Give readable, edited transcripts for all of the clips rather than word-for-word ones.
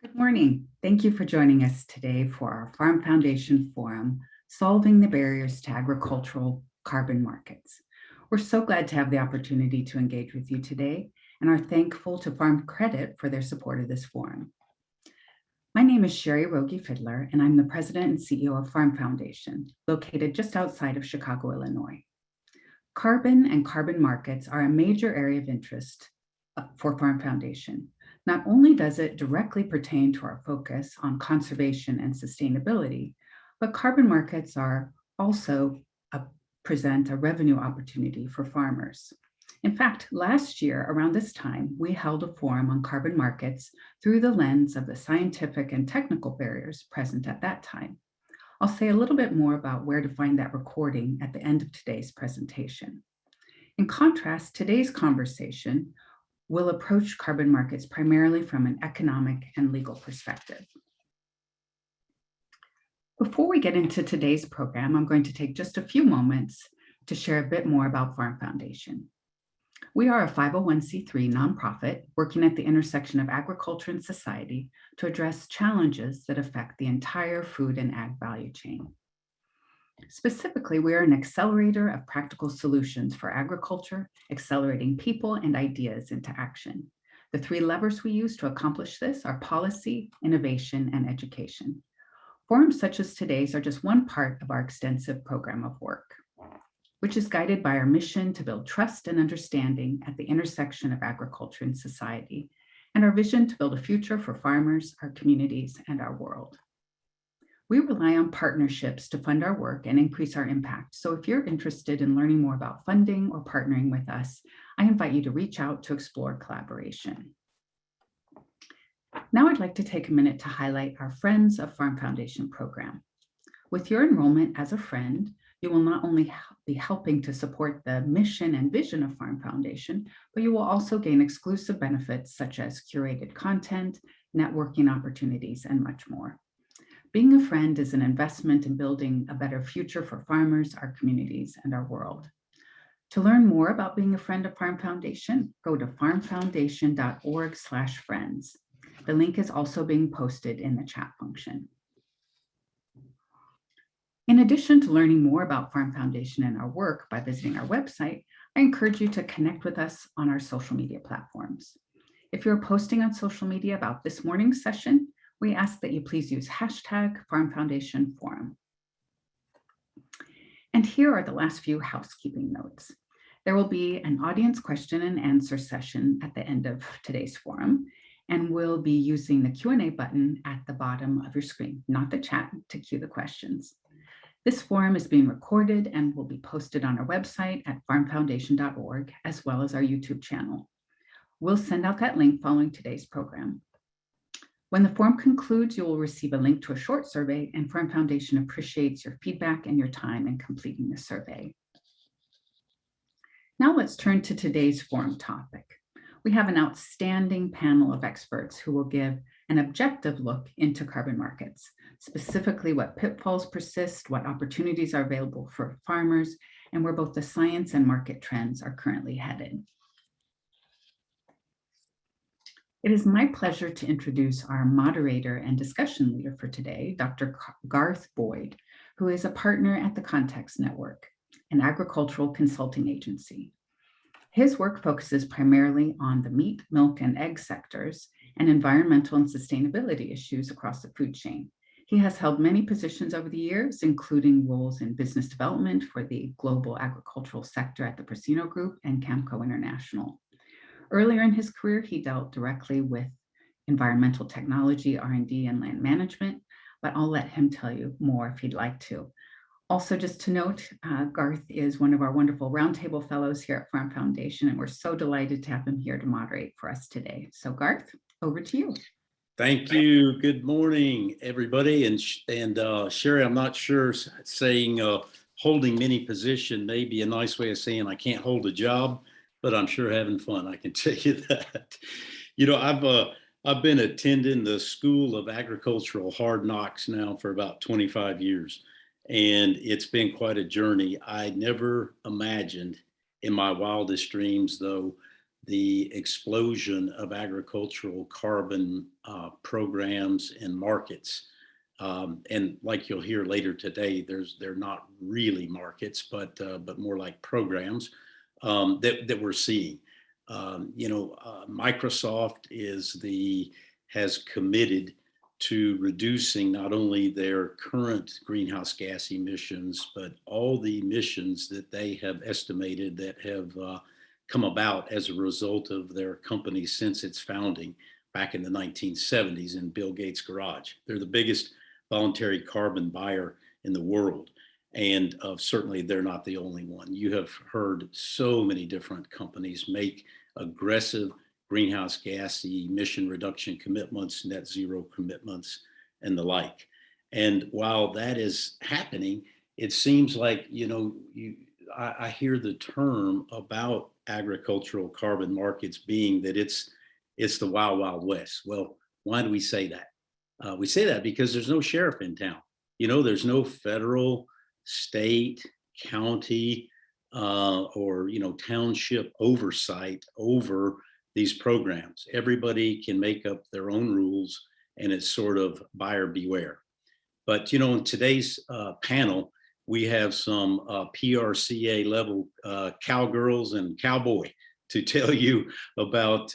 Good morning. Thank you for joining us today for our Farm Foundation Forum, Solving the Barriers to Agricultural Carbon Markets. We're so glad to have the opportunity to engage with you today and are thankful to Farm Credit for their support of this forum. My name is Sherry Rogie-Fiddler, and I'm the President and CEO of Farm Foundation, located just outside of Chicago, Illinois. Carbon and carbon markets are a major area of interest for Farm Foundation. Not only does it directly pertain to our focus on conservation and sustainability, but carbon markets are also present a revenue opportunity for farmers. In fact, last year around this time, we held a forum on carbon markets through the lens of the scientific and technical barriers present at that time. I'll say a little bit more about where to find that recording at the end of today's presentation. In contrast, today's conversation will approach carbon markets primarily from an economic and legal perspective. Before we get into today's program, I'm going to take just a few moments to share a bit more about Farm Foundation. We are a 501c3 nonprofit working at the intersection of agriculture and society to address challenges that affect the entire food and ag value chain. Specifically, we are an accelerator of practical solutions for agriculture, accelerating people and ideas into action. The three levers we use to accomplish this are policy, innovation, and education. Forums such as today's are just one part of our extensive program of work, which is guided by our mission to build trust and understanding at the intersection of agriculture and society, and our vision to build a future for farmers, our communities, and our world. We rely on partnerships to fund our work and increase our impact. So if you're interested in learning more about funding or partnering with us, I invite you to reach out to explore collaboration. Now I'd like to take a minute to highlight our Friends of Farm Foundation program. With your enrollment as a friend, you will not only be helping to support the mission and vision of Farm Foundation, but you will also gain exclusive benefits such as curated content, networking opportunities, and much more. Being a friend is an investment in building a better future for farmers, our communities, and our world. To learn more about being a friend of Farm Foundation, go to farmfoundation.org/friends. The link is also being posted in the chat function. In addition to learning more about Farm Foundation and our work by visiting our website, I encourage you to connect with us on our social media platforms. If you're posting on social media about this morning's session, we ask that you please use #FarmFoundationForum. And here are the last few housekeeping notes. There will be an audience question and answer session at the end of today's forum, and we'll be using the Q&A button at the bottom of your screen, not the chat, to cue the questions. This forum is being recorded and will be posted on our website at farmfoundation.org, as well as our YouTube channel. We'll send out that link following today's program. When the forum concludes, you will receive a link to a short survey, and Farm Foundation appreciates your feedback and your time in completing the survey. Now let's turn to today's forum topic. We have an outstanding panel of experts who will give an objective look into carbon markets, specifically what pitfalls persist, what opportunities are available for farmers, and where both the science and market trends are currently headed. It is my pleasure to introduce our moderator and discussion leader for today, Dr. Garth Boyd, who is a partner at the Context Network, an agricultural consulting agency. His work focuses primarily on the meat, milk, and egg sectors and environmental and sustainability issues across the food chain. He has held many positions over the years, including roles in business development for the global agricultural sector at the Persino Group and Camco International. Earlier in his career, he dealt directly with environmental technology, R&D, and land management, but I'll let him tell you more if he'd like to. Also, just to note, Garth is one of our wonderful roundtable fellows here at Farm Foundation, and we're so delighted to have him here to moderate for us today. So Garth, over to you. Thank you. Good morning, everybody. And Sherry, I'm not sure saying holding many position may be a nice way of saying I can't hold a job, but I'm sure having fun, I can tell you that. You know, I've been attending the School of Agricultural Hard Knocks now for about 25 years, and it's been quite a journey. I never imagined in my wildest dreams, though, the explosion of agricultural carbon programs and markets. And like you'll hear later today, they're not really markets, but more like programs that we're seeing. Microsoft has committed to reducing not only their current greenhouse gas emissions, but all the emissions that they have estimated that have come about as a result of their company since its founding back in the 1970s in Bill Gates' garage. They're the biggest voluntary carbon buyer in the world. And certainly they're not the only one. You have heard so many different companies make aggressive greenhouse gas emission reduction commitments, net zero commitments, and the like. And while that is happening, it seems like, I hear the term about agricultural carbon markets being that it's the wild, wild west. Well, why do we say that? We say that because there's no sheriff in town. There's no federal, state, county, or township oversight over these programs. Everybody can make up their own rules, and it's sort of buyer beware. But in today's panel, we have some PRCA level cowgirls and cowboy to tell you about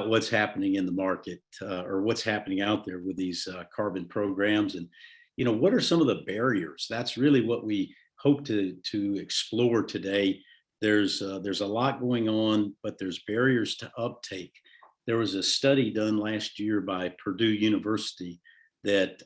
what's happening in the market or what's happening out there with these carbon programs, and what are some of the barriers. That's really what we hope to explore today. There's a lot going on, but there's barriers to uptake. There was a study done last year by Purdue University that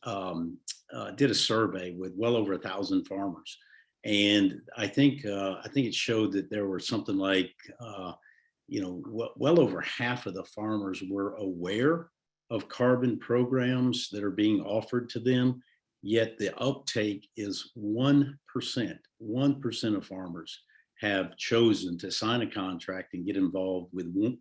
did a survey with well over 1,000 farmers, and I think it showed that there were something like well over half of the farmers were aware of carbon programs that are being offered to them, yet the uptake is 1%. 1% of farmers have chosen to sign a contract and get involved with one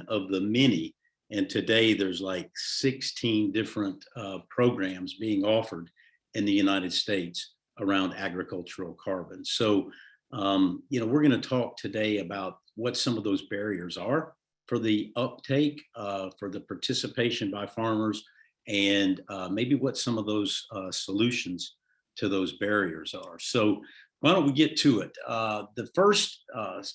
of the many. And today there's like 16 different programs being offered in the United States around agricultural carbon. So, we're going to talk today about what some of those barriers are for the uptake, for the participation by farmers, and maybe what some of those solutions to those barriers are. So why don't we get to it? The first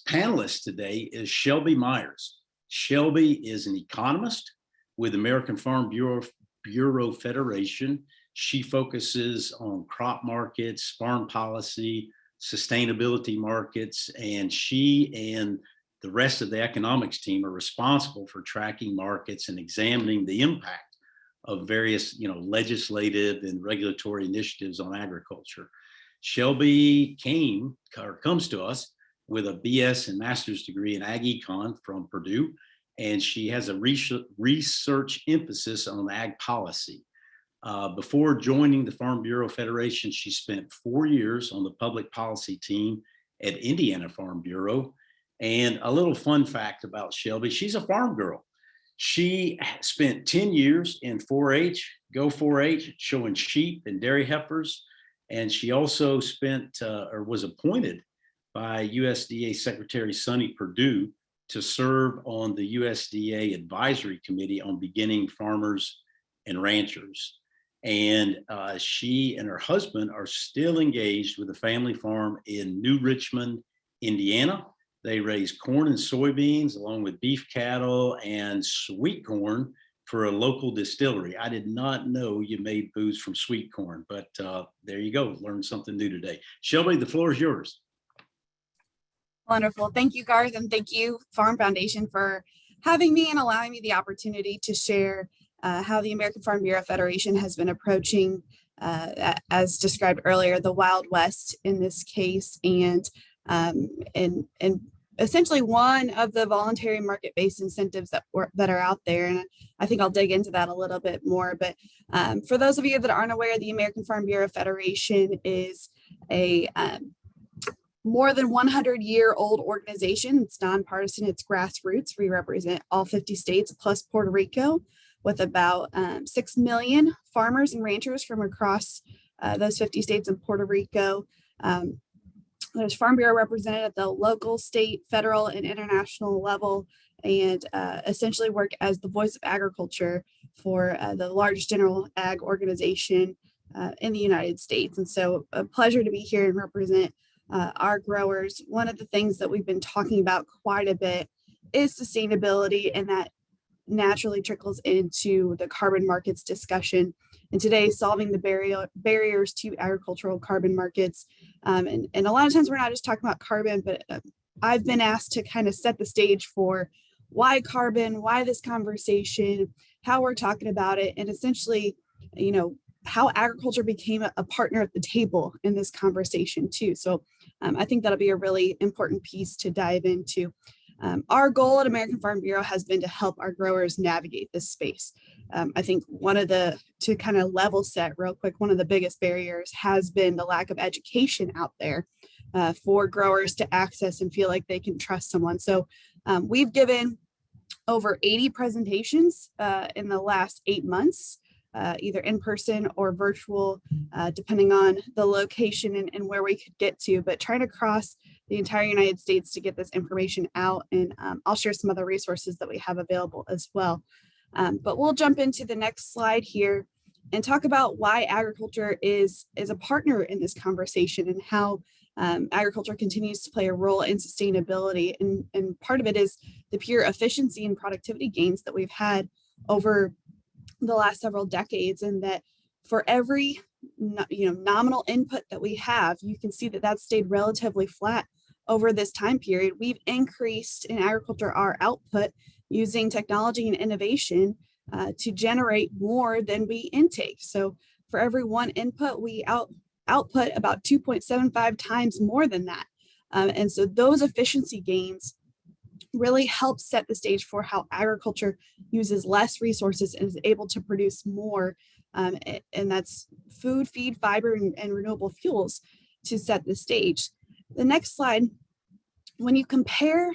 panelist today is Shelby Myers. Shelby is an economist with American Farm Bureau Federation. She focuses on crop markets, farm policy, sustainability markets, and she and the rest of the economics team are responsible for tracking markets and examining the impact of various, legislative and regulatory initiatives on agriculture. Shelby comes to us with a BS and master's degree in ag econ from Purdue, and she has a research emphasis on ag policy. Before joining the Farm Bureau Federation, she spent 4 years on the public policy team at Indiana Farm Bureau. And a little fun fact about Shelby, she's a farm girl. She spent 10 years in 4-H, Go 4-H, showing sheep and dairy heifers. And she also was appointed by USDA Secretary Sonny Perdue to serve on the USDA Advisory Committee on Beginning Farmers and Ranchers. And she and her husband are still engaged with a family farm in New Richmond, Indiana. They raise corn and soybeans along with beef cattle and sweet corn for a local distillery. I did not know you made booze from sweet corn, but there you go. Learned something new today. Shelby, the floor is yours. Wonderful. Thank you, Garth, and thank you, Farm Foundation, for having me and allowing me the opportunity to share how the American Farm Bureau Federation has been approaching, as described earlier, the Wild West in this case, and essentially one of the voluntary market-based incentives that are out there. And I think I'll dig into that a little bit more. But for those of you that aren't aware, the American Farm Bureau Federation is a more than 100-year-old organization. It's nonpartisan, it's grassroots. We represent all 50 states plus Puerto Rico, with about 6 million farmers and ranchers from across those 50 states and Puerto Rico. There's Farm Bureau represented at the local, state, federal, and international level, and essentially work as the voice of agriculture for the largest general ag organization in the United States. And so a pleasure to be here and represent our growers. One of the things that we've been talking about quite a bit is sustainability, and that naturally trickles into the carbon markets discussion. And today, solving the barriers to agricultural carbon markets. And a lot of times we're not just talking about carbon, but I've been asked to kind of set the stage for why carbon, why this conversation, how we're talking about it, and essentially, you know, how agriculture became a partner at the table in this conversation too. So I think that'll be a really important piece to dive into. Our goal at American Farm Bureau has been to help our growers navigate this space. I think to kind of level set real quick, one of the biggest barriers has been the lack of education out there for growers to access and feel like they can trust someone. So we've given over 80 presentations in the last 8 months, either in person or virtual, depending on the location and where we could get to, but trying to cross the entire United States to get this information out. And I'll share some other resources that we have available as well. But we'll jump into the next slide here and talk about why agriculture is a partner in this conversation, and how agriculture continues to play a role in sustainability. And part of it is the pure efficiency and productivity gains that we've had over the last several decades, and that for every nominal input that we have, you can see that that's stayed relatively flat over this time period. We've increased in agriculture our output using technology and innovation to generate more than we intake. So for every one input, we output about 2.75 times more than that. And so those efficiency gains really help set the stage for how agriculture uses less resources and is able to produce more. And that's food, feed, fiber, and renewable fuels to set the stage. The next slide, when you compare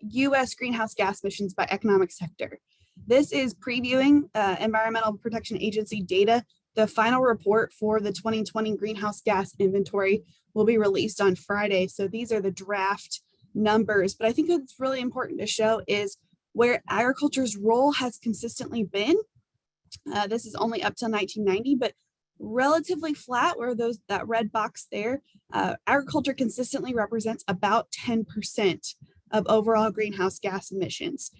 US greenhouse gas emissions by economic sector, this is previewing Environmental Protection Agency data. The final report for the 2020 greenhouse gas inventory will be released on Friday. So these are the draft numbers, but I think what's really important to show is where agriculture's role has consistently been. This is only up to 1990, but relatively flat where that red box there. Agriculture consistently represents about 10% of overall greenhouse gas emissions.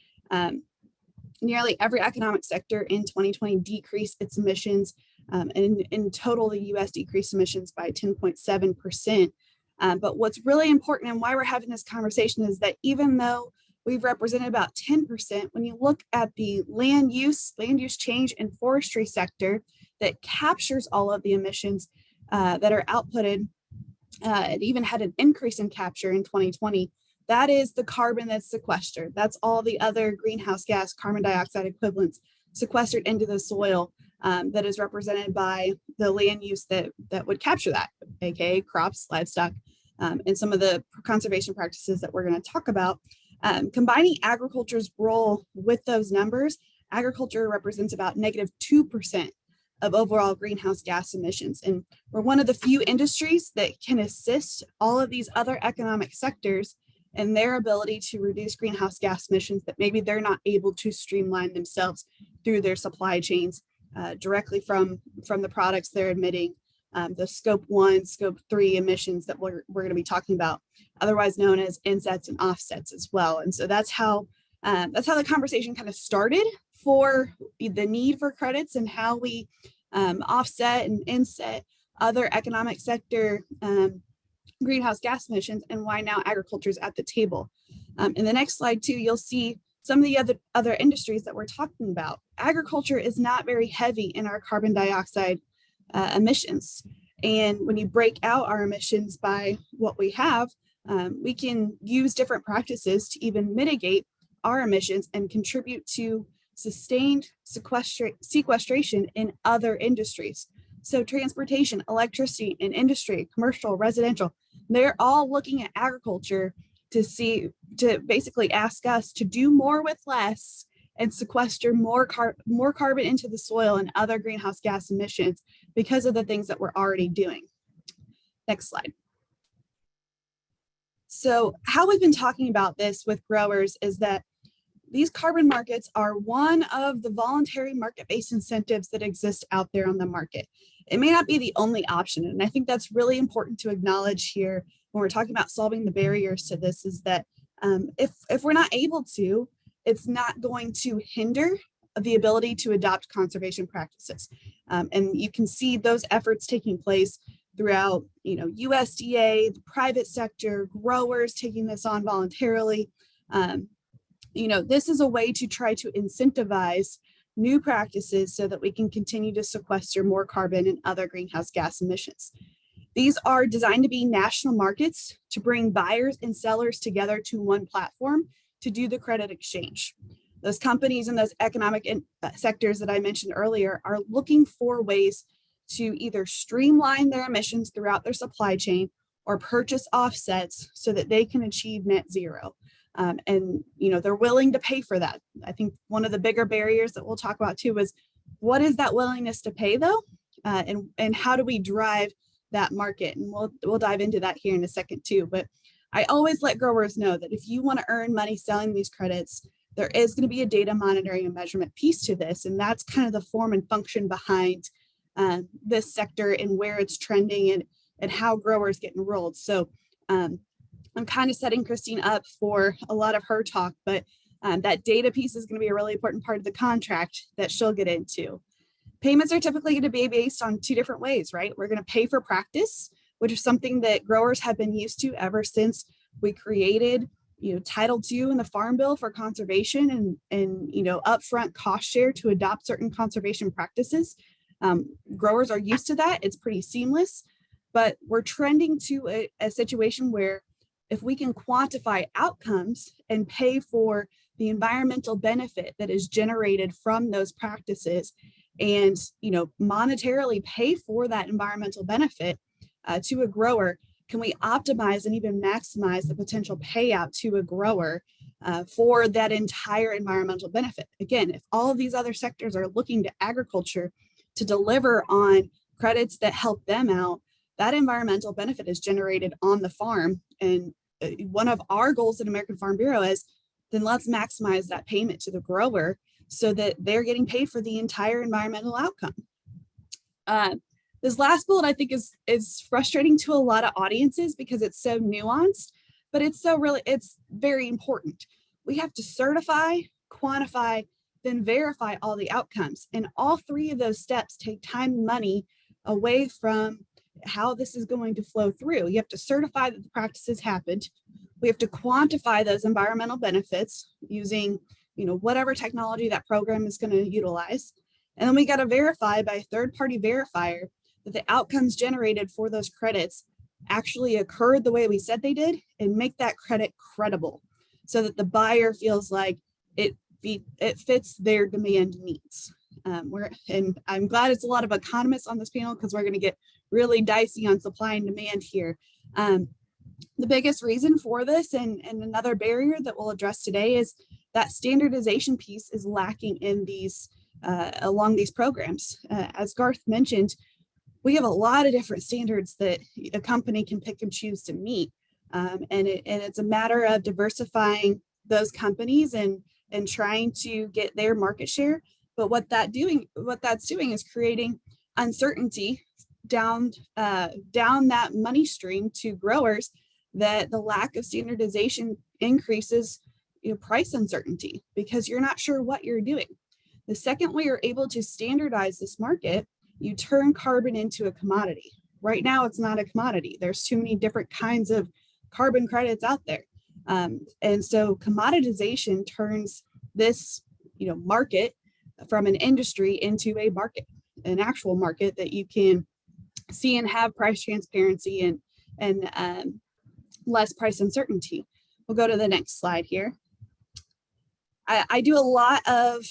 Nearly every economic sector in 2020 decreased its emissions, and in total, the US decreased emissions by 10.7%. But what's really important and why we're having this conversation is that even though we've represented about 10%, when you look at the land use change and forestry sector that captures all of the emissions that are outputted, it even had an increase in capture in 2020. That is the carbon that's sequestered. That's all the other greenhouse gas, carbon dioxide equivalents sequestered into the soil that is represented by the land use that would capture that, aka crops, livestock, and some of the conservation practices that we're going to talk about. Combining agriculture's role with those numbers, agriculture represents about -2% of overall greenhouse gas emissions. And we're one of the few industries that can assist all of these other economic sectors in their ability to reduce greenhouse gas emissions that maybe they're not able to streamline themselves through their supply chains directly from the products they're emitting, the scope 1, scope 3 emissions that we're going to be talking about, otherwise known as insets and offsets as well. And so that's how the conversation kind of started for the need for credits and how we offset and inset other economic sector greenhouse gas emissions, and why now agriculture is at the table. In the next slide too, you'll see some of the other industries that we're talking about. Agriculture is not very heavy in our carbon dioxide emissions. And when you break out our emissions by what we have, we can use different practices to even mitigate our emissions and contribute to sustained sequestration in other industries. So transportation, electricity, and industry, commercial, residential, they're all looking at agriculture to basically ask us to do more with less and sequester more carbon into the soil and other greenhouse gas emissions because of the things that we're already doing. Next slide. So how we've been talking about this with growers is that these carbon markets are one of the voluntary market-based incentives that exist out there on the market. It may not be the only option, and I think that's really important to acknowledge here when we're talking about solving the barriers to this, is that if we're not able to, it's not going to hinder the ability to adopt conservation practices. And you can see those efforts taking place throughout, USDA, the private sector, growers taking this on voluntarily. This is a way to try to incentivize new practices so that we can continue to sequester more carbon and other greenhouse gas emissions. These are designed to be national markets to bring buyers and sellers together to one platform to do the credit exchange. Those companies and those economic sectors that I mentioned earlier are looking for ways to either streamline their emissions throughout their supply chain or purchase offsets so that they can achieve net zero. And they're willing to pay for that. I think one of the bigger barriers that we'll talk about too is what is that willingness to pay though, and how do we drive that market? And we'll dive into that here in a second too. But I always let growers know that if you want to earn money selling these credits, there is going to be a data monitoring and measurement piece to this, and that's kind of the form and function behind this sector and where it's trending and how growers get enrolled. So I'm kind of setting Kristine up for a lot of her talk, but that data piece is going to be a really important part of the contract that she'll get into. Payments are typically going to be based on two different ways, right? We're going to pay for practice, which is something that growers have been used to ever since we created, Title II in the Farm Bill for conservation and upfront cost share to adopt certain conservation practices. Growers are used to that. It's pretty seamless, but we're trending to a situation where if we can quantify outcomes and pay for the environmental benefit that is generated from those practices and, monetarily pay for that environmental benefit to a grower, can we optimize and even maximize the potential payout to a grower for that entire environmental benefit? Again, if all of these other sectors are looking to agriculture to deliver on credits that help them out, that environmental benefit is generated on the farm. And one of our goals at American Farm Bureau is then let's maximize that payment to the grower so that they're getting paid for the entire environmental outcome. This last bullet I think is frustrating to a lot of audiences because it's so nuanced, but it's very important. We have to certify, quantify, then verify all the outcomes. And all three of those steps take time and money away from how this is going to flow through. You have to certify that the practices happened. We have to quantify those environmental benefits using, whatever technology that program is going to utilize. And then we got to verify by a third-party verifier that the outcomes generated for those credits actually occurred the way we said they did, and make that credit credible so that the buyer feels like it fits their demand needs. And I'm glad it's a lot of economists on this panel because we're going to get really dicey on supply and demand here. The biggest reason for this and another barrier that we'll address today is that standardization piece is lacking in these along these programs. As Garth mentioned, we have a lot of different standards that a company can pick and choose to meet. And it's a matter of diversifying those companies and trying to get their market share. But what that's doing is creating uncertainty down that money stream to growers, that the lack of standardization increases price uncertainty because you're not sure what you're doing. The second we are able to standardize this market, you turn carbon into a commodity. Right now, it's not a commodity. There's too many different kinds of carbon credits out there. And so commoditization turns this market from an industry into a market, an actual market that you can see and have price transparency and less price uncertainty. We'll go to the next slide here. I do a lot of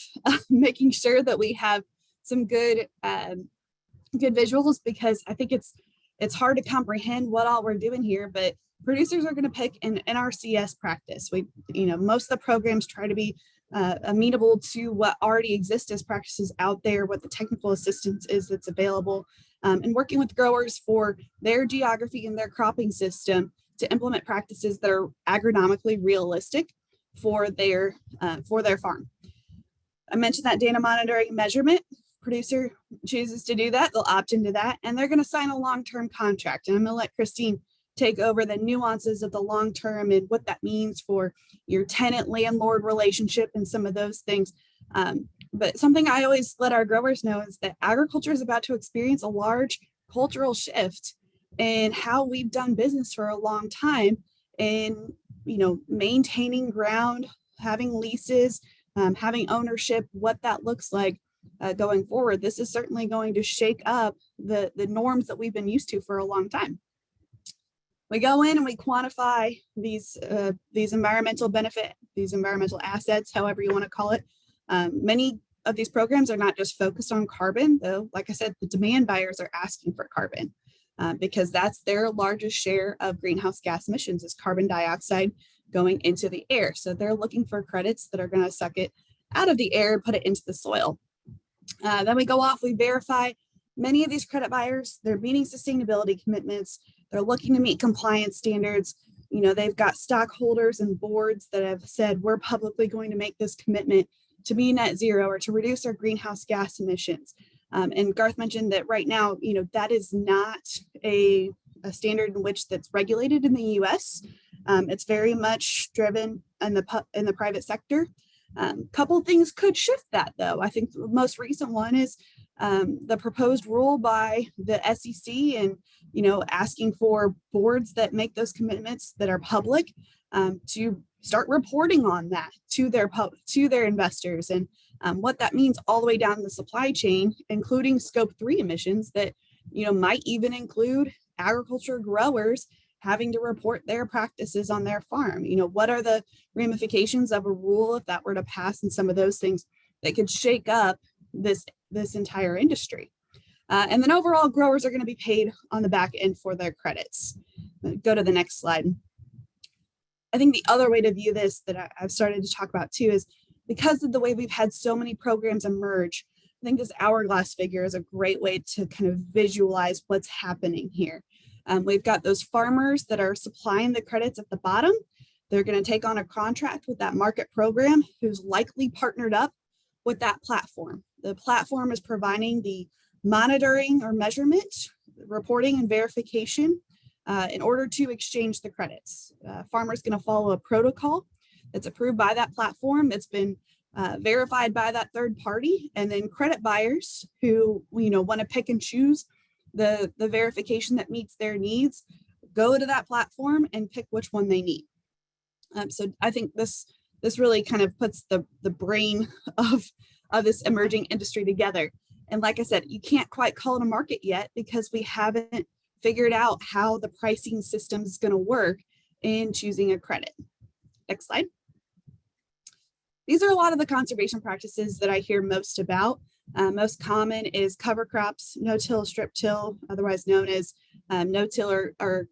making sure that we have some good visuals because I think it's hard to comprehend what all we're doing here, but producers are going to pick an NRCS practice. Most of the programs try to be amenable to what already exists as practices out there, what the technical assistance is that's available, and working with growers for their geography and their cropping system to implement practices that are agronomically realistic for their farm. I mentioned that data monitoring and measurement. Producer chooses to do that, they'll opt into that, and they're going to sign a long-term contract. And I'm going to let Kristine take over the nuances of the long-term and what that means for your tenant-landlord relationship and some of those things. But something I always let our growers know is that agriculture is about to experience a large cultural shift in how we've done business for a long time, in maintaining ground, having leases, having ownership, what that looks like going forward. This is certainly going to shake up the norms that we've been used to for a long time. We go in and we quantify these environmental benefit, these environmental assets, however you want to call it. Many of these programs are not just focused on carbon, though. Like I said, the demand buyers are asking for carbon because that's their largest share of greenhouse gas emissions is carbon dioxide going into the air. So they're looking for credits that are going to suck it out of the air and put it into the soil. Then we go off, we verify many of these credit buyers, they're meeting sustainability commitments. They're looking to meet compliance standards. They've got stockholders and boards that have said, we're publicly going to make this commitment to be net zero or to reduce our greenhouse gas emissions. And Garth mentioned that right now, that is not a standard in which that's regulated in the US. It's very much driven in the private sector. Couple things could shift that, though. I think the most recent one is the proposed rule by the SEC and asking for boards that make those commitments that are public to start reporting on that to their investors, and what that means all the way down the supply chain, including scope 3 emissions that might even include agriculture growers having to report their practices on their farm. What are the ramifications of a rule if that were to pass, and some of those things that could shake up this entire industry. And then overall, growers are going to be paid on the back end for their credits. Go to the next slide. I think the other way to view this that I've started to talk about too is because of the way we've had so many programs emerge. I think this hourglass figure is a great way to kind of visualize what's happening here. We've got those farmers that are supplying the credits at the bottom. They're going to take on a contract with that market program who's likely partnered up with that platform. The platform is providing the monitoring or measurement, reporting and verification in order to exchange the credits. Farmer's going to follow a protocol that's approved by that platform, that's been verified by that third party, and then credit buyers who want to pick and choose the verification that meets their needs go to that platform and pick which one they need. So I think this really kind of puts the brain of this emerging industry together. And like I said, you can't quite call it a market yet because we haven't figured out how the pricing system is going to work in choosing a credit. Next slide. These are a lot of the conservation practices that I hear most about. Most common is cover crops, no-till, strip-till, otherwise known as no-till or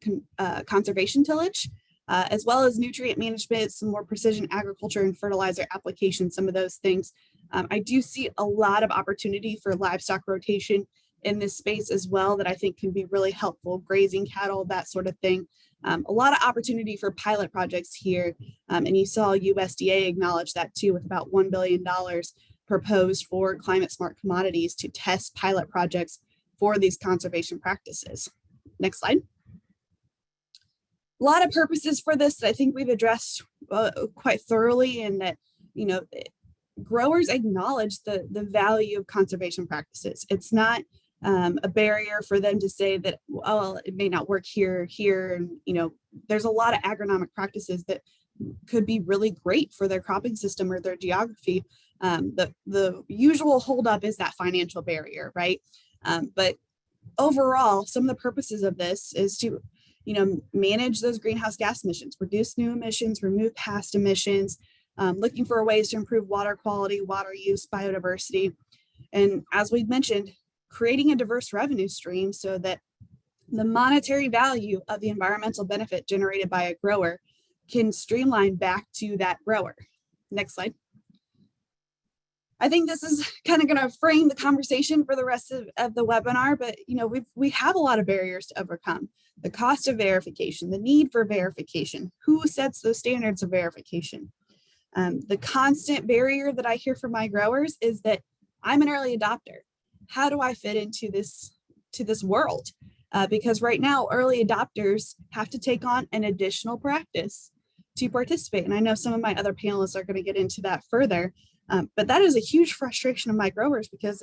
conservation tillage, as well as nutrient management, some more precision agriculture and fertilizer application, some of those things. I do see a lot of opportunity for livestock rotation in this space as well that I think can be really helpful, grazing cattle, that sort of thing. A lot of opportunity for pilot projects here. And you saw USDA acknowledge that too, with about $1 billion proposed for climate smart commodities to test pilot projects for these conservation practices. Next slide. A lot of purposes for this that I think we've addressed quite thoroughly, and that, growers acknowledge the value of conservation practices. It's not a barrier for them to say that, well, it may not work here, and, there's a lot of agronomic practices that could be really great for their cropping system or their geography. The usual holdup is that financial barrier, right? But overall, some of the purposes of this is to, manage those greenhouse gas emissions, reduce new emissions, remove past emissions, looking for ways to improve water quality, water use, biodiversity. And as we've mentioned, creating a diverse revenue stream so that the monetary value of the environmental benefit generated by a grower can streamline back to that grower. Next slide. I think this is kind of going to frame the conversation for the rest of the webinar, but we have a lot of barriers to overcome. The cost of verification, the need for verification, who sets those standards of verification. The constant barrier that I hear from my growers is that I'm an early adopter. How do I fit into this world? Because right now, early adopters have to take on an additional practice to participate. And I know some of my other panelists are going to get into that further. But that is a huge frustration of my growers because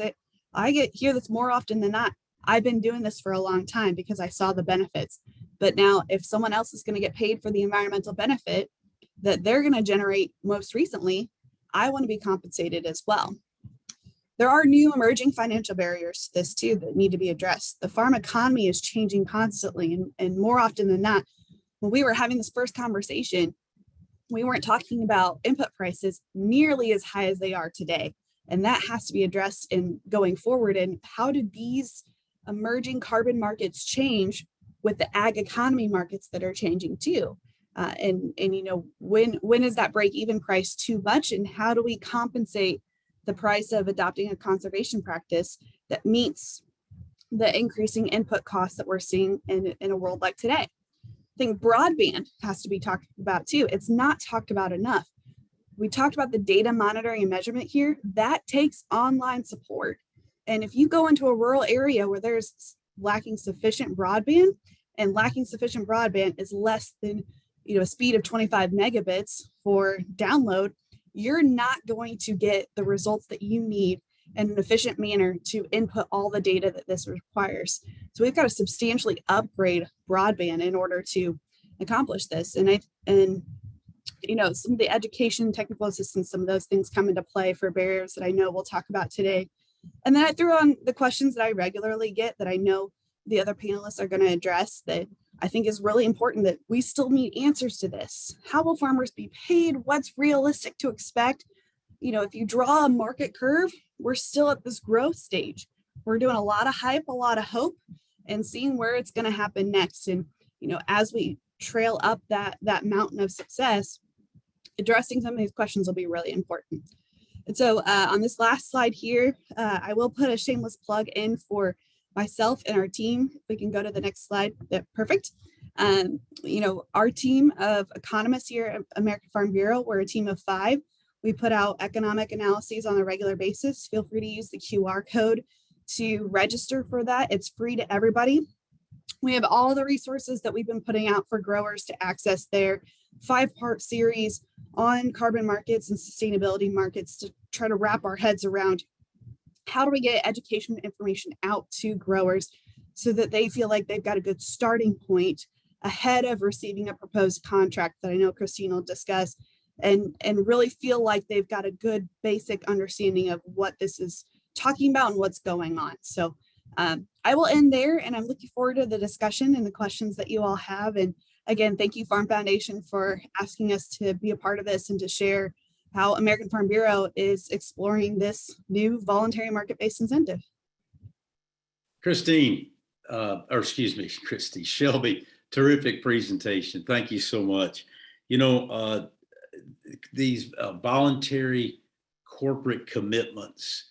I hear this more often than not. I've been doing this for a long time because I saw the benefits. But now if someone else is going to get paid for the environmental benefit that they're going to generate most recently, I want to be compensated as well. There are new emerging financial barriers to this too that need to be addressed. The farm economy is changing constantly, and more often than not, when we were having this first conversation, we weren't talking about input prices nearly as high as they are today. And that has to be addressed in going forward. And how do these emerging carbon markets change with the ag economy markets that are changing too? And when is that break even price too much? And how do we compensate the price of adopting a conservation practice that meets the increasing input costs that we're seeing in a world like today? I think broadband has to be talked about too. It's not talked about enough. We talked about the data monitoring and measurement here. That takes online support. And if you go into a rural area where there's lacking sufficient broadband, and lacking sufficient broadband is less than a speed of 25 megabits for download, you're not going to get the results that you need in an efficient manner to input all the data that this requires. So we've got to substantially upgrade broadband in order to accomplish this. And some of the education, technical assistance, some of those things come into play for barriers that I know we'll talk about today. And then I threw on the questions that I regularly get that I know the other panelists are going to address that I think is really important, that we still need answers to this. How will farmers be paid? What's realistic to expect? If you draw a market curve, we're still at this growth stage. We're doing a lot of hype, a lot of hope, and seeing where it's going to happen next. And, as we trail up that mountain of success, addressing some of these questions will be really important. And so on this last slide here, I will put a shameless plug in for myself and our team. If we can go to the next slide, perfect. Our team of economists here at American Farm Bureau, we're a team of 5. We put out economic analyses on a regular basis. Feel free to use the QR code to register for that. It's free to everybody. We have all the resources that we've been putting out for growers to access their 5-part series on carbon markets and sustainability markets to try to wrap our heads around how do we get education information out to growers so that they feel like they've got a good starting point ahead of receiving a proposed contract that I know Kristine will discuss, and really feel like they've got a good basic understanding of what this is talking about and what's going on. So I will end there, and I'm looking forward to the discussion and the questions that you all have. And again, thank you, Farm Foundation, for asking us to be a part of this and to share how American Farm Bureau is exploring this new voluntary market-based incentive. Kristine, Shelby, terrific presentation. Thank you so much. These voluntary corporate commitments,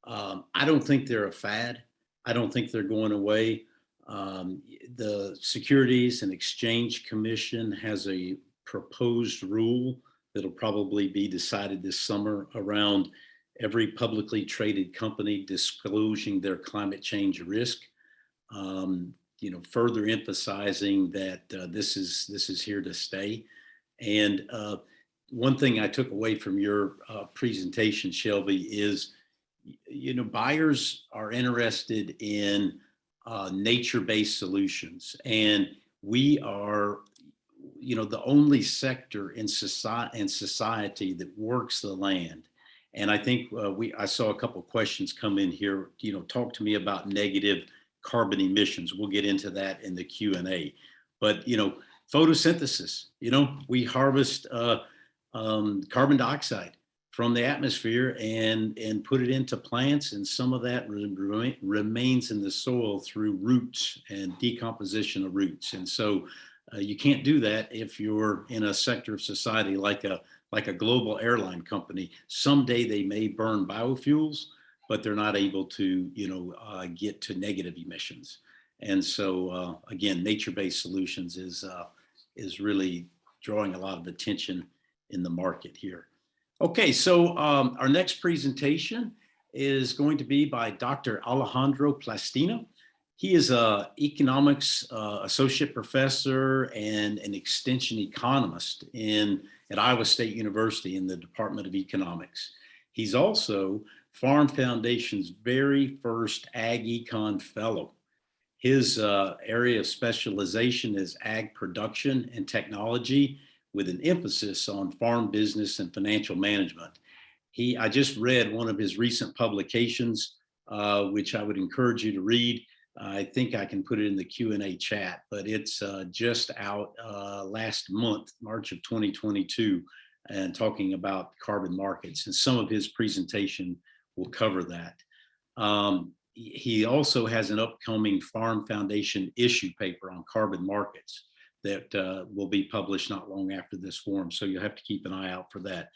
I don't think they're a fad. I don't think they're going away. The Securities and Exchange Commission has a proposed rule that'll probably be decided this summer around every publicly traded company disclosing their climate change risk. Further emphasizing that this is here to stay. And one thing I took away from your presentation, Shelby, is buyers are interested in nature-based solutions, and we are the only sector in society that works the land. And I think I saw a couple of questions come in here. Talk to me about negative carbon emissions. We'll get into that in the Q&A. But photosynthesis. We harvest carbon dioxide from the atmosphere and put it into plants, and some of that remains in the soil through roots and decomposition of roots. And so You can't do that if you're in a sector of society like a global airline company. Someday they may burn biofuels, but they're not able to, get to negative emissions. And so, again, nature-based solutions is really drawing a lot of attention in the market here. Okay, so our next presentation is going to be by Dr. Alejandro Plastina. He is an economics associate professor and an extension economist at Iowa State University in the Department of Economics. He's also Farm Foundation's very first Ag Econ Fellow. His area of specialization is ag production and technology, with an emphasis on farm business and financial management. I just read one of his recent publications, which I would encourage you to read. I think I can put it in the Q&A chat, but it's just out last month, March of 2022, and talking about carbon markets. And some of his presentation will cover that. He also has an upcoming Farm Foundation issue paper on carbon markets that will be published not long after this forum. So you'll have to keep an eye out for that.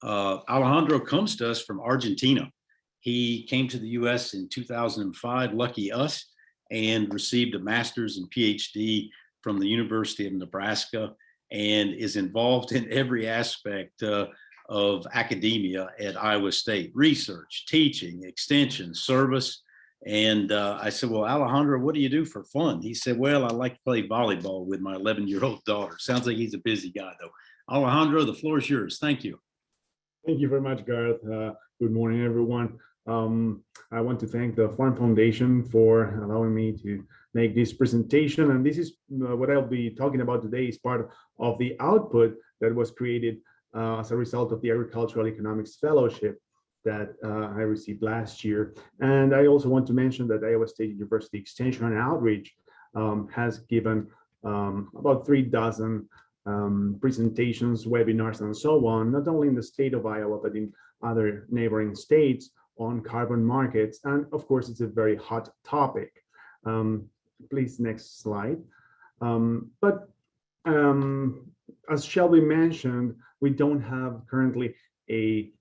Alejandro comes to us from Argentina. He came to the US in 2005, lucky us, and received a master's and Ph.D. from the University of Nebraska, and is involved in every aspect of academia at Iowa State: research, teaching, extension, service. And I said, well, Alejandro, what do you do for fun? He said, well, I like to play volleyball with my 11-year-old daughter. Sounds like he's a busy guy, though. Alejandro, the floor is yours. Thank you. Thank you very much, Garth. Good morning, everyone. I want to thank the Farm Foundation for allowing me to make this presentation. And this is what I'll be talking about today is part of the output that was created as a result of the Agricultural Economics Fellowship that I received last year. And I also want to mention that Iowa State University Extension and Outreach has given about 36 presentations, webinars, and so on, not only in the state of Iowa, but in other neighboring states on carbon markets. And of course, it's a very hot topic. Please, next slide. As Shelby mentioned, we don't have currently a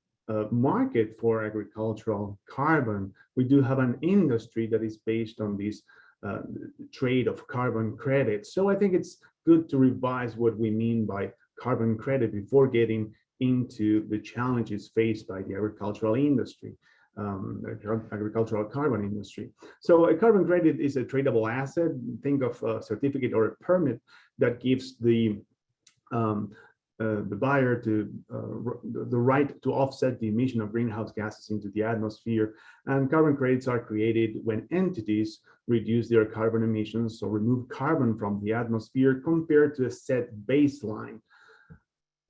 market for agricultural carbon. We do have an industry that is based on this trade of carbon credits. So I think it's good to revise what we mean by carbon credit before getting into the challenges faced by the agricultural industry, the agricultural carbon industry. So a carbon credit is a tradable asset. Think of a certificate or a permit that gives the buyer to the right to offset the emission of greenhouse gases into the atmosphere. And carbon credits are created when entities reduce their carbon emissions, so remove carbon from the atmosphere compared to a set baseline.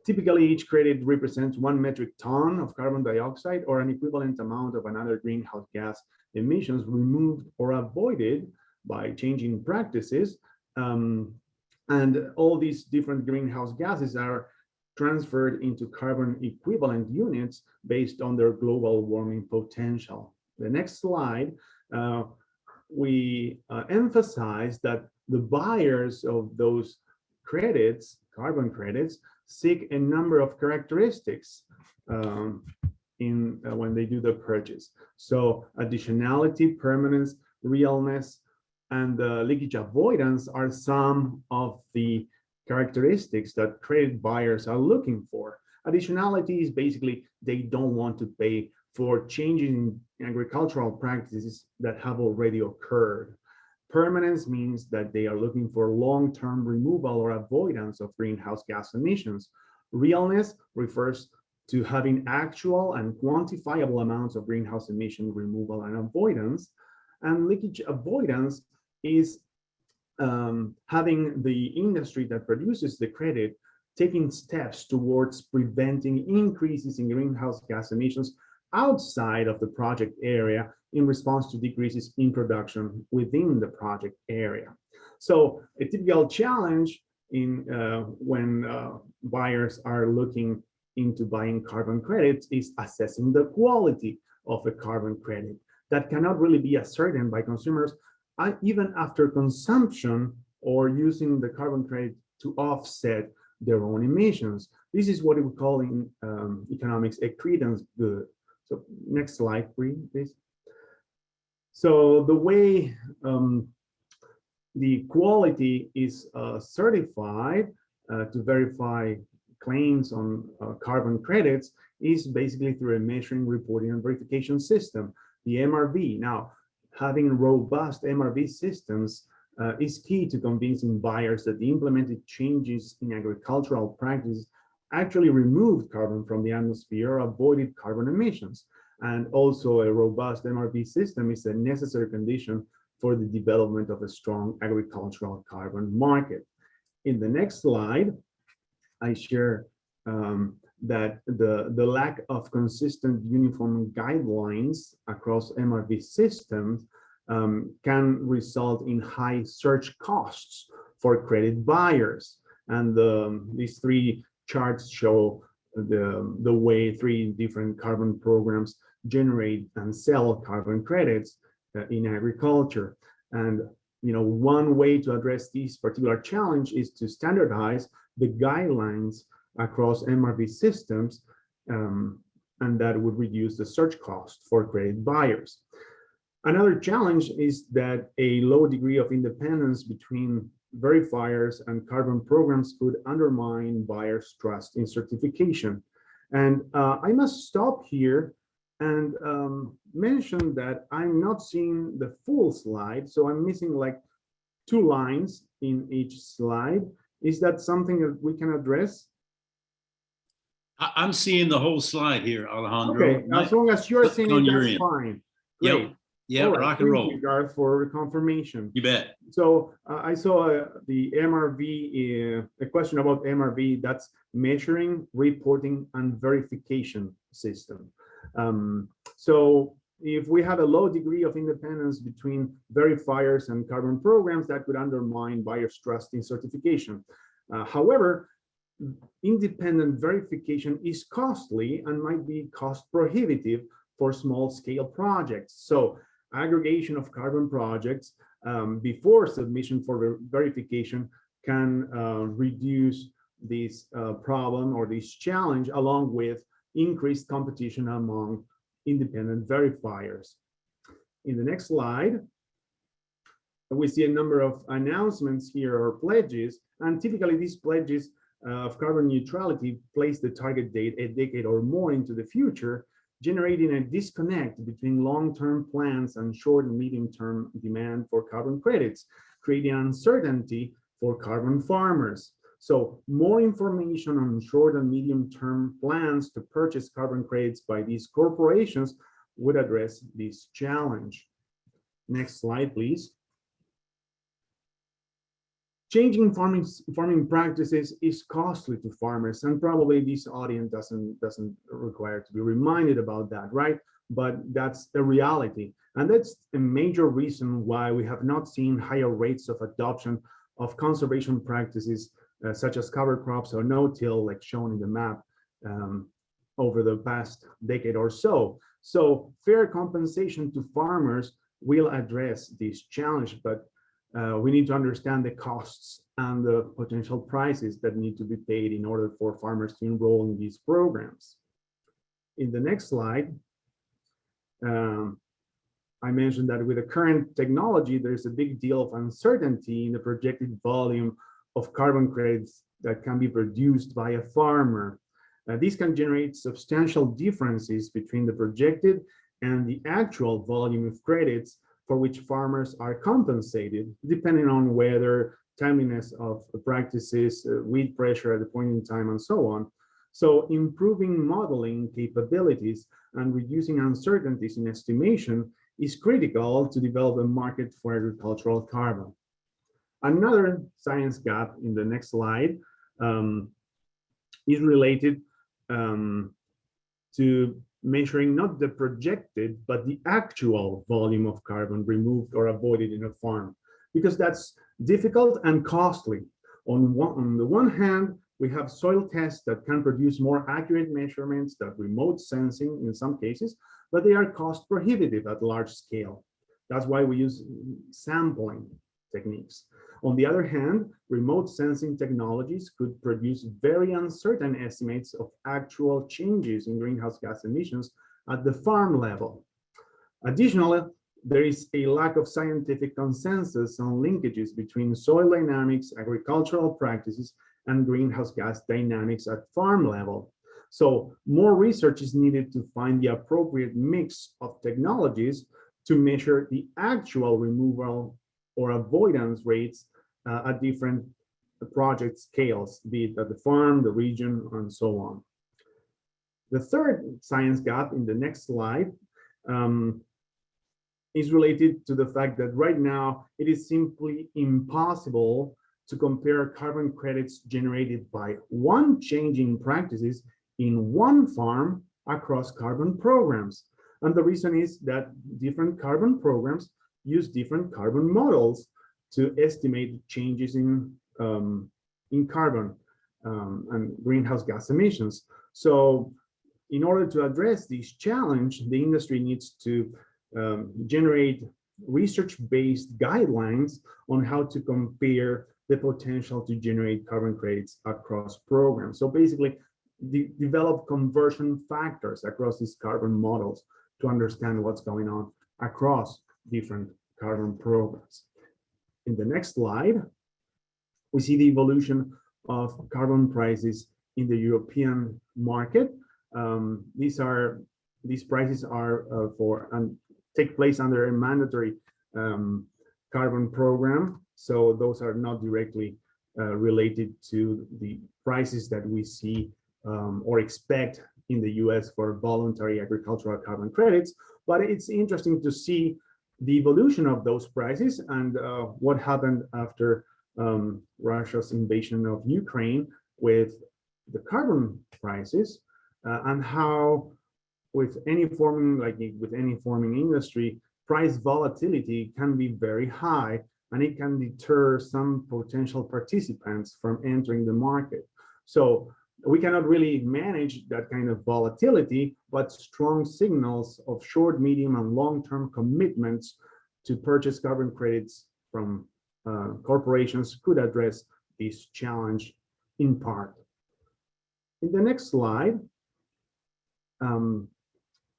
Typically, each credit represents 1 metric ton of carbon dioxide or an equivalent amount of another greenhouse gas emissions removed or avoided by changing practices. And all these different greenhouse gases are transferred into carbon equivalent units based on their global warming potential. The next slide, we emphasize that the buyers of those credits, carbon credits, seek a number of characteristics when they do the purchase. So additionality, permanence, realness, and leakage avoidance are some of the characteristics that credit buyers are looking for. Additionality is basically they don't want to pay for changing agricultural practices that have already occurred. Permanence means that they are looking for long-term removal or avoidance of greenhouse gas emissions. Realness refers to having actual and quantifiable amounts of greenhouse emission removal and avoidance. And leakage avoidance is having the industry that produces the credit taking steps towards preventing increases in greenhouse gas emissions outside of the project area in response to decreases in production within the project area. So a typical challenge when buyers are looking into buying carbon credits is assessing the quality of a carbon credit. That cannot really be ascertained by consumers even after consumption or using the carbon credit to offset their own emissions. This is what we call in economics a credence good. So next slide, please. So the way the quality is certified to verify claims on carbon credits is basically through a measuring, reporting, and verification system, the MRV. Now, having robust MRV systems is key to convincing buyers that the implemented changes in agricultural practices actually removed carbon from the atmosphere or avoided carbon emissions. And also a robust MRV system is a necessary condition for the development of a strong agricultural carbon market. In the next slide, I share that the lack of consistent uniform guidelines across MRV systems can result in high search costs for credit buyers. And these three charts show the way three different carbon programs generate and sell carbon credits in agriculture. And one way to address this particular challenge is to standardize the guidelines across MRV systems, and that would reduce the search cost for credit buyers. Another challenge is that a low degree of independence between verifiers and carbon programs could undermine buyers' trust in certification. And I must stop here and mention that I'm not seeing the full slide, so I'm missing like 2 lines in each slide. Is that something that we can address? I'm seeing the whole slide here, Alejandro. Okay, as long as you're seeing it, that's fine. Great. Yep, Right. rock and roll. Thank you, Garth, for confirmation. You bet. So I saw the MRV, a question about MRV, that's measuring, reporting, and verification system. So if we have a low degree of independence between verifiers and carbon programs, that could undermine buyers' trust in certification. However, independent verification is costly and might be cost prohibitive for small scale projects. So aggregation of carbon projects before submission for verification can reduce this problem or this challenge, along with increased competition among independent verifiers. In the next slide, we see a number of announcements here or pledges, and typically these pledges of carbon neutrality place the target date a decade or more into the future, generating a disconnect between long-term plans and short and medium-term demand for carbon credits, creating uncertainty for carbon farmers. So more information on short and medium-term plans to purchase carbon credits by these corporations would address this challenge. Next slide, please. Changing farming practices is costly to farmers, and probably this audience doesn't require to be reminded about that, right? But that's the reality, and that's a major reason why we have not seen higher rates of adoption of conservation practices such as cover crops or no-till, like shown in the map, over the past decade or so. So fair compensation to farmers will address this challenge, but we need to understand the costs and the potential prices that need to be paid in order for farmers to enroll in these programs. In the next slide, I mentioned that with the current technology, there's a big deal of uncertainty in the projected volume of carbon credits that can be produced by a farmer. These can generate substantial differences between the projected and the actual volume of credits for which farmers are compensated, depending on weather, timeliness of the practices, weed pressure at the point in time, and so on. So improving modeling capabilities and reducing uncertainties in estimation is critical to develop a market for agricultural carbon. Another science gap in the next slide is related to measuring not the projected, but the actual volume of carbon removed or avoided in a farm, because that's difficult and costly. On the one hand, we have soil tests that can produce more accurate measurements, that remote sensing in some cases, but they are cost prohibitive at large scale. That's why we use sampling. techniques. On the other hand, remote sensing technologies could produce very uncertain estimates of actual changes in greenhouse gas emissions at the farm level. Additionally, there is a lack of scientific consensus on linkages between soil dynamics, agricultural practices, and greenhouse gas dynamics at farm level. So more research is needed to find the appropriate mix of technologies to measure the actual removal or avoidance rates at different project scales, be it at the farm, the region, and so on. The third science gap in the next slide is related to the fact that right now it is simply impossible to compare carbon credits generated by one change in practices in one farm across carbon programs. And the reason is that different carbon programs use different carbon models to estimate changes in carbon and greenhouse gas emissions. So in order to address this challenge, the industry needs to generate research-based guidelines on how to compare the potential to generate carbon credits across programs. So basically, develop conversion factors across these carbon models to understand what's going on across different carbon programs. In the next slide, we see the evolution of carbon prices in the European market. These prices are take place under a mandatory carbon program. So those are not directly related to the prices that we see or expect in the US for voluntary agricultural carbon credits. But it's interesting to see the evolution of those prices and what happened after Russia's invasion of Ukraine with the carbon prices and how with any forming industry, price volatility can be very high and it can deter some potential participants from entering the market. So we cannot really manage that kind of volatility, but strong signals of short, medium, and long-term commitments to purchase carbon credits from corporations could address this challenge in part. In the next slide,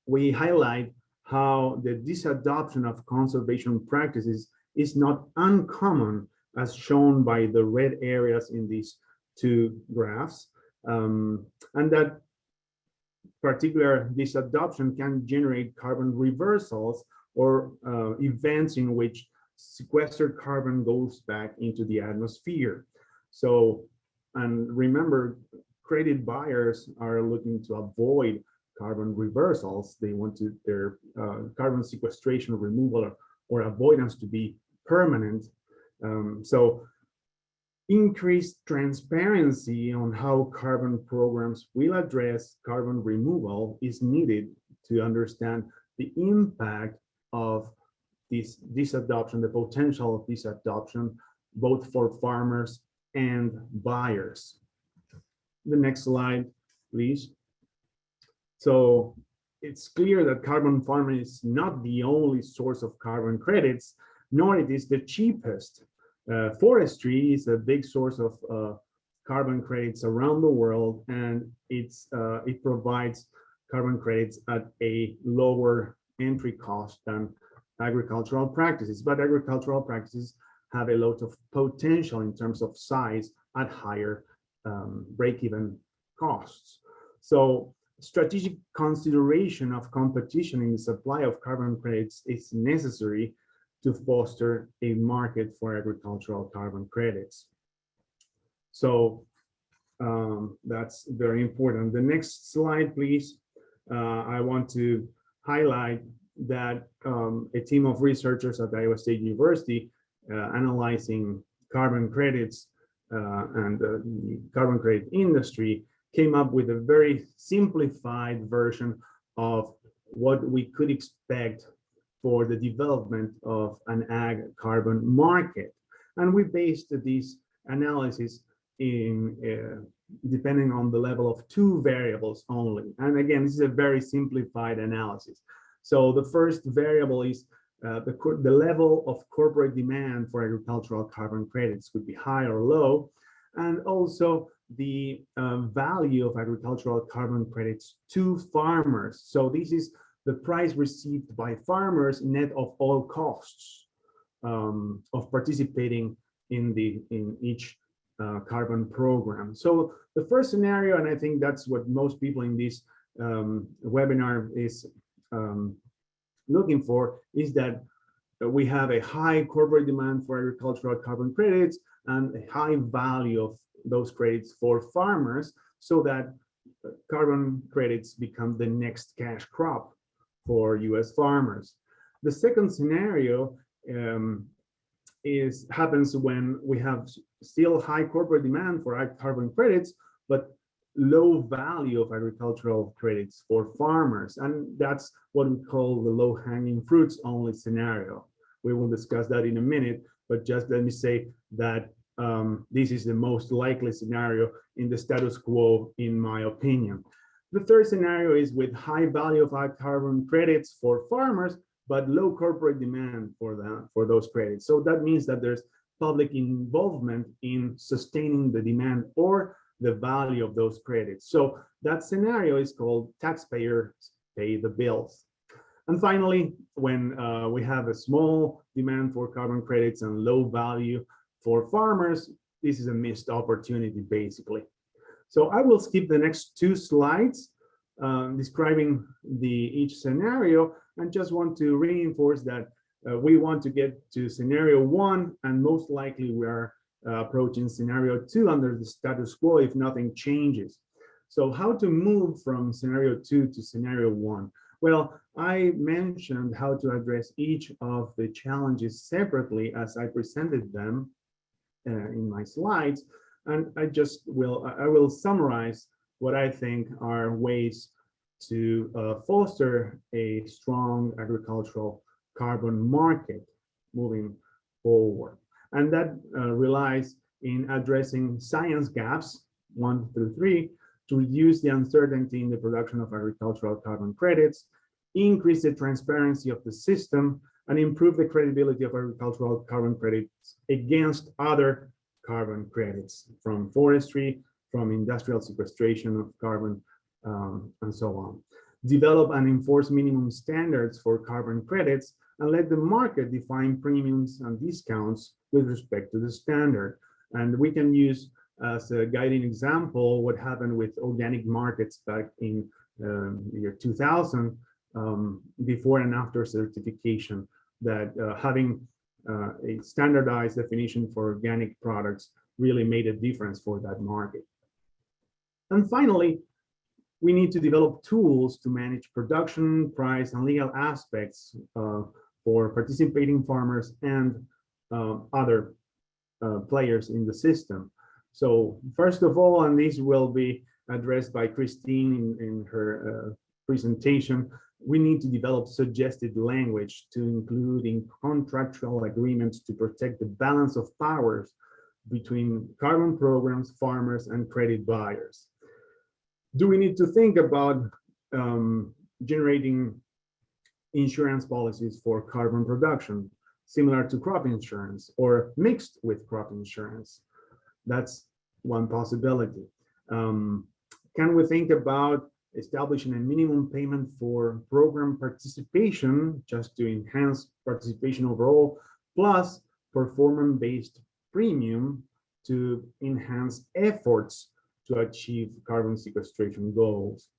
we highlight how the disadoption of conservation practices is not uncommon, as shown by the red areas in these two graphs, and that particular disadoption can generate carbon reversals or events in which sequestered carbon goes back into the atmosphere. So, and remember, credit buyers are looking to avoid carbon reversals. They want their carbon sequestration, removal, or avoidance to be permanent. So increased transparency on how carbon programs will address carbon removal is needed to understand the impact of this disadoption, the potential of disadoption, both for farmers and buyers. The next slide, please. So it's clear that carbon farming is not the only source of carbon credits, nor it is the cheapest. Forestry is a big source of carbon credits around the world, and it provides carbon credits at a lower entry cost than agricultural practices. But agricultural practices have a lot of potential in terms of size at higher break-even costs. So strategic consideration of competition in the supply of carbon credits is necessary to foster a market for agricultural carbon credits. So that's very important. The next slide, please. I want to highlight that a team of researchers at Iowa State University analyzing carbon credits and the carbon credit industry came up with a very simplified version of what we could expect for the development of an ag carbon market. And we based this analysis in depending on the level of two variables only. And again, this is a very simplified analysis. So the first variable is the level of corporate demand for agricultural carbon credits could be high or low, and also the value of agricultural carbon credits to farmers. So this is the price received by farmers net of all costs of participating in each carbon program. So the first scenario, and I think that's what most people in this webinar is looking for, is that we have a high corporate demand for agricultural carbon credits and a high value of those credits for farmers, so that carbon credits become the next cash crop for US farmers. The second scenario happens when we have still high corporate demand for carbon credits, but low value of agricultural credits for farmers. And that's what we call the low-hanging fruits only scenario. We will discuss that in a minute, but just let me say that this is the most likely scenario in the status quo, in my opinion. The third scenario is with high value of carbon credits for farmers, but low corporate demand for those credits. So that means that there's public involvement in sustaining the demand or the value of those credits. So that scenario is called taxpayers pay the bills. And finally, when we have a small demand for carbon credits and low value for farmers, this is a missed opportunity, basically. So I will skip the next two slides describing each scenario, and just want to reinforce that we want to get to scenario one, and most likely we are approaching scenario two under the status quo if nothing changes. So how to move from scenario two to scenario one? Well, I mentioned how to address each of the challenges separately as I presented them in my slides, and I will summarize what I think are ways to foster a strong agricultural carbon market moving forward. And that relies in addressing science gaps 1 through 3 to reduce the uncertainty in the production of agricultural carbon credits, increase the transparency of the system, and improve the credibility of agricultural carbon credits against other carbon credits from forestry, from industrial sequestration of carbon, and so on. Develop and enforce minimum standards for carbon credits, and let the market define premiums and discounts with respect to the standard. And we can use as a guiding example what happened with organic markets back in the year 2000, before and after certification, that having a standardized definition for organic products really made a difference for that market. And finally, we need to develop tools to manage production, price, and legal aspects for participating farmers and other players in the system. So first of all, and this will be addressed by Kristine in her presentation, we need to develop suggested language to include in contractual agreements to protect the balance of powers between carbon programs, farmers, and credit buyers. Do we need to think about generating insurance policies for carbon production, similar to crop insurance or mixed with crop insurance? That's one possibility. Can we think about establishing a minimum payment for program participation just to enhance participation overall, plus performance-based premium to enhance efforts to achieve carbon sequestration goals?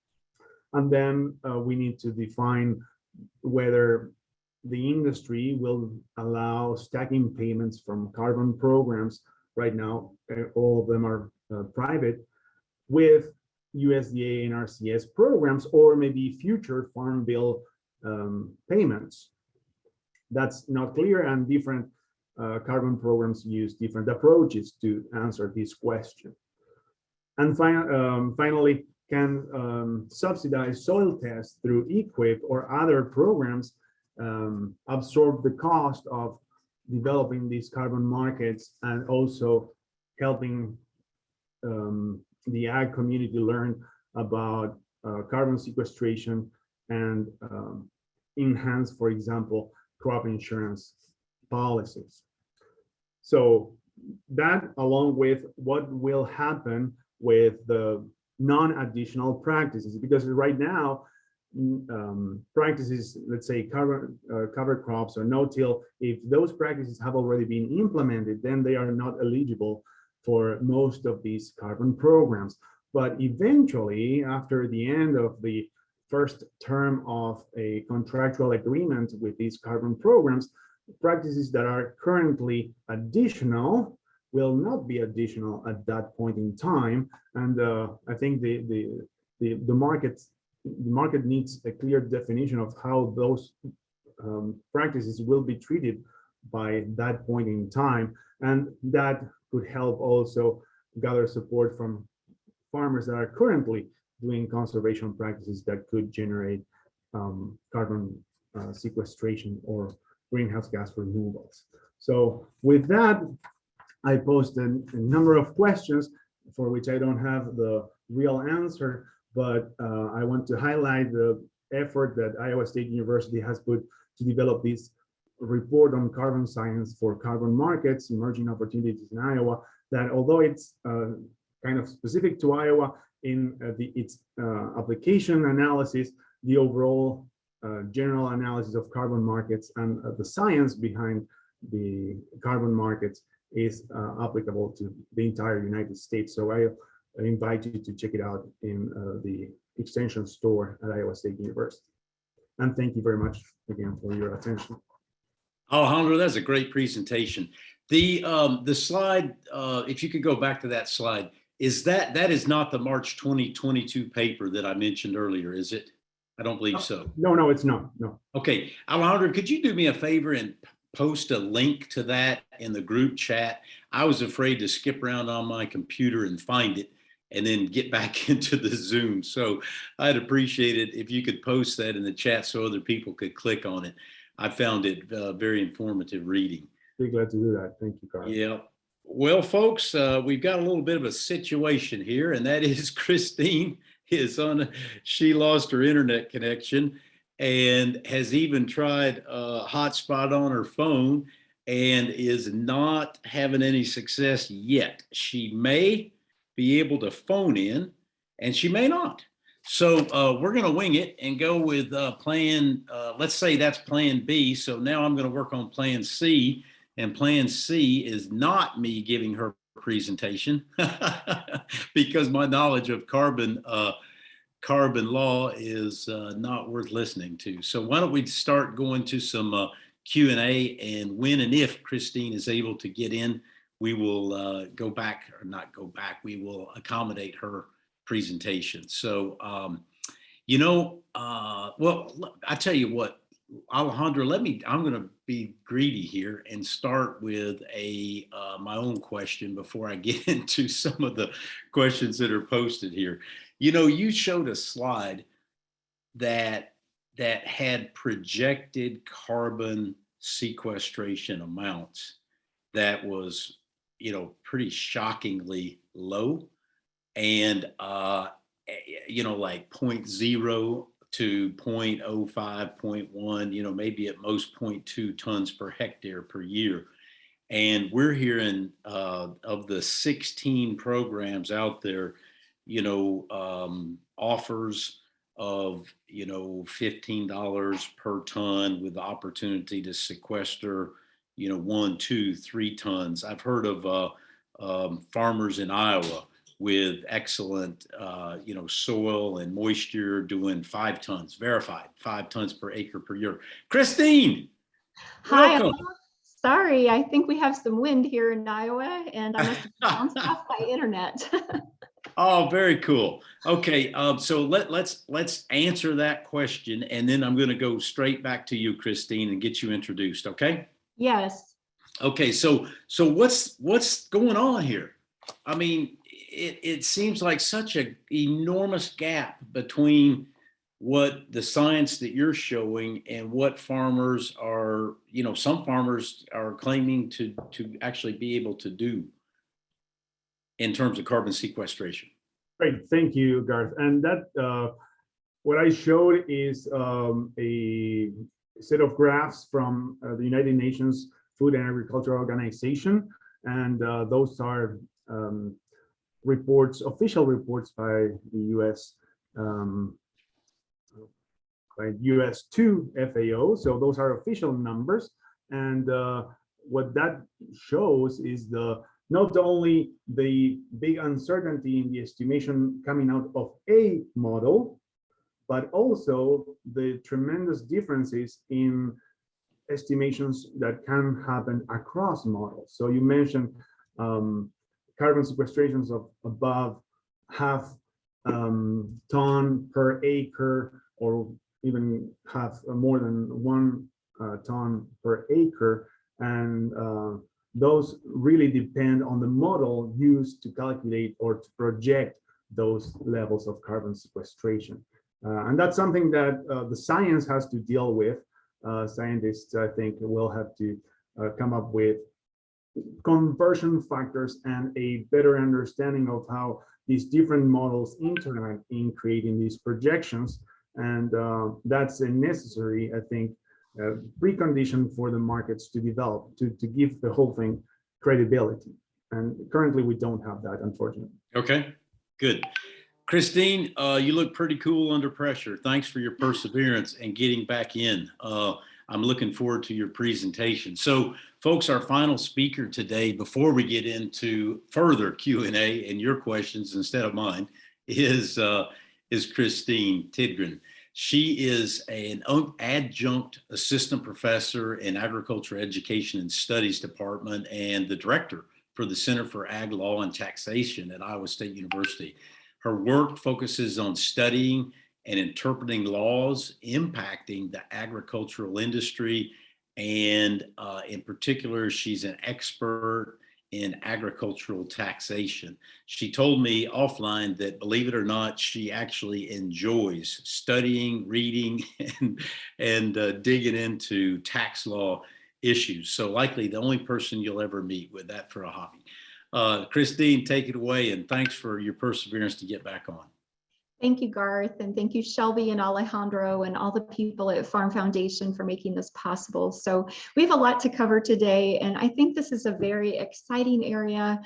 And then we need to define whether the industry will allow stacking payments from carbon programs. Right now, all of them are private, with USDA and RCS programs, or maybe future farm bill payments. That's not clear, and different carbon programs use different approaches to answer this question. And finally, can subsidized soil tests through EQIP or other programs absorb the cost of developing these carbon markets and also helping the ag community learn about carbon sequestration and enhance, for example, crop insurance policies. So that, along with what will happen with the non-additional practices, because right now practices, let's say cover crops or no-till, if those practices have already been implemented, then they are not eligible for most of these carbon programs. But eventually, after the end of the first term of a contractual agreement with these carbon programs, practices that are currently additional will not be additional at that point in time. And I think the market needs a clear definition of how those practices will be treated by that point in time. And that could help also gather support from farmers that are currently doing conservation practices that could generate carbon sequestration or greenhouse gas removals. So with that, I posted a number of questions for which I don't have the real answer, but I want to highlight the effort that Iowa State University has put to develop this report on carbon science for carbon markets, emerging opportunities in Iowa, that although it's kind of specific to Iowa in its application analysis, the overall general analysis of carbon markets and the science behind the carbon markets is applicable to the entire United States. So I invite you to check it out in the extension store at Iowa State University. And thank you very much again for your attention. Alejandro, that's a great presentation. The slide, if you could go back to that slide, that is not the March 2022 paper that I mentioned earlier, is it? I don't believe so. No, it's not. No. Okay, Alejandro, could you do me a favor and post a link to that in the group chat? I was afraid to skip around on my computer and find it and then get back into the Zoom. So I'd appreciate it if you could post that in the chat so other people could click on it. I found it very informative reading. Be glad to do that. Thank you, Garth. Yeah. Well, folks, we've got a little bit of a situation here, and that is Kristine she lost her internet connection and has even tried a hotspot on her phone and is not having any success yet. She may be able to phone in and she may not. So we're going to wing it and go with let's say that's plan B. So now I'm going to work on plan C, and plan C is not me giving her presentation because my knowledge of carbon law is not worth listening to. So why don't we start going to some Q&A, and when and if Kristine is able to get in, we will go back, or not go back, we will accommodate her presentation. So, well, I tell you what, Alejandro, I'm going to be greedy here and start with my own question before I get into some of the questions that are posted here. You showed a slide that had projected carbon sequestration amounts that was, pretty shockingly low, and like 0.0 to 0.05, 0.1, maybe at most 0.2 tons per hectare per year. And we're hearing of the 16 programs out there, offers of, $15 per ton with the opportunity to sequester, 1, 2, 3 tons. I've heard of farmers in Iowa with excellent, soil and moisture doing 5 tons, verified 5 tons per acre per year. Kristine, hi. welcome. Sorry, I think we have some wind here in Iowa, and I must have bounced off my internet. Oh, very cool. Okay, so let's answer that question, and then I'm going to go straight back to you, Kristine, and get you introduced. Okay. Yes. Okay, so what's going on here? I mean, it seems like such an enormous gap between what the science that you're showing and what farmers are, some farmers are claiming to actually be able to do in terms of carbon sequestration. Great, thank you, Garth. And that what I showed is a set of graphs from the United Nations Food and Agriculture Organization, and those are reports, official reports by the U.S. By US2 FAO. So those are official numbers, and what that shows is not only the big uncertainty in the estimation coming out of a model, but also the tremendous differences in estimations that can happen across models. So you mentioned carbon sequestrations of above half ton per acre, or even have more than 1 ton per acre, and those really depend on the model used to calculate or to project those levels of carbon sequestration. And that's something that the science has to deal with. Scientists, I think, will have to come up with conversion factors and a better understanding of how these different models interact in creating these projections. And that's a necessary, I think, precondition for the markets to develop, to give the whole thing credibility. And currently we don't have that, unfortunately. Okay, good. Kristine, you look pretty cool under pressure. Thanks for your perseverance and getting back in. I'm looking forward to your presentation. So folks, our final speaker today, before we get into further Q&A and your questions instead of mine, is Kristine Tidgren. She is an adjunct assistant professor in Agriculture Education and Studies Department and the director for the Center for Ag Law and Taxation at Iowa State University. Her work focuses on studying and interpreting laws impacting the agricultural industry. And in particular, she's an expert in agricultural taxation. She told me offline that, believe it or not, she actually enjoys studying, reading, and digging into tax law issues. So likely the only person you'll ever meet with that for a hobby. Kristine, take it away, and thanks for your perseverance to get back on. Thank you, Garth, and thank you, Shelby and Alejandro and all the people at Farm Foundation for making this possible. So we have a lot to cover today, and I think this is a very exciting area.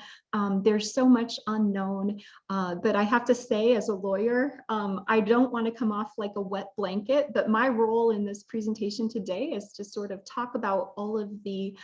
There's so much unknown, but I have to say, as a lawyer, I don't want to come off like a wet blanket, but my role in this presentation today is to sort of talk about all of the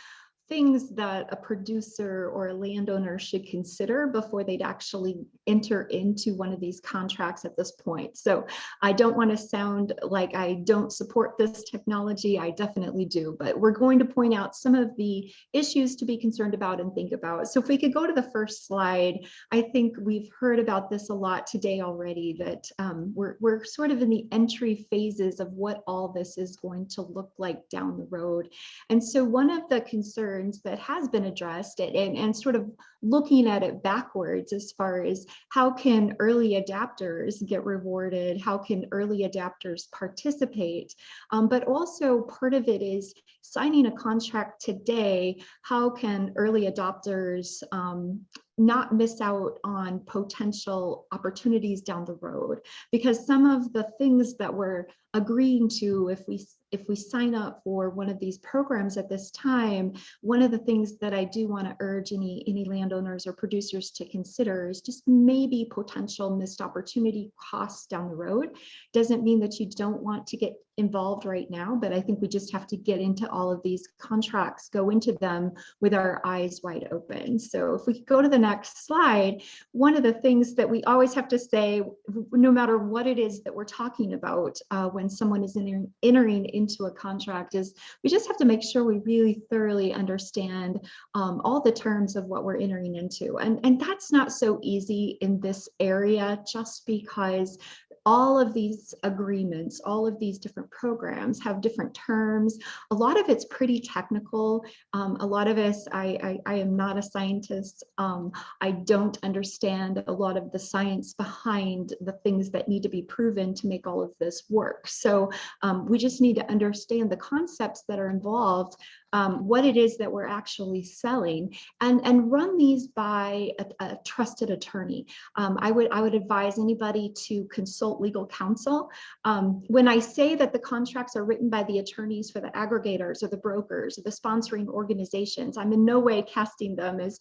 things that a producer or a landowner should consider before they'd actually enter into one of these contracts at this point. So I don't want to sound like I don't support this technology. I definitely do, but we're going to point out some of the issues to be concerned about and think about. So if we could go to the first slide, I think we've heard about this a lot today already, that we're sort of in the entry phases of what all this is going to look like down the road. And so one of the concerns that has been addressed and sort of looking at it backwards as far as how can early adapters get rewarded, how can early adapters participate, but also part of it is signing a contract today, how can early adopters not miss out on potential opportunities down the road? Because some of the things that we're agreeing to, if we sign up for one of these programs at this time, one of the things that I do want to urge any landowners or producers to consider is just maybe potential missed opportunity costs down the road. Doesn't mean that you don't want to get involved right now, but I think we just have to get into all of these contracts, go into them with our eyes wide open. So if we could go to the next slide, one of the things that we always have to say, no matter what it is that we're talking about when someone is entering into a contract, is we just have to make sure we really thoroughly understand all the terms of what we're entering into. And that's not so easy in this area, just because all of these agreements, all of these different programs have different terms. A lot of it's pretty technical. A lot of us, I am not a scientist. I don't understand a lot of the science behind the things that need to be proven to make all of this work. So we just need to understand the concepts that are involved what it is that we're actually selling, and run these by a trusted attorney. I would advise anybody to consult legal counsel. When I say that the contracts are written by the attorneys for the aggregators or the brokers or the sponsoring organizations, I'm in no way casting them as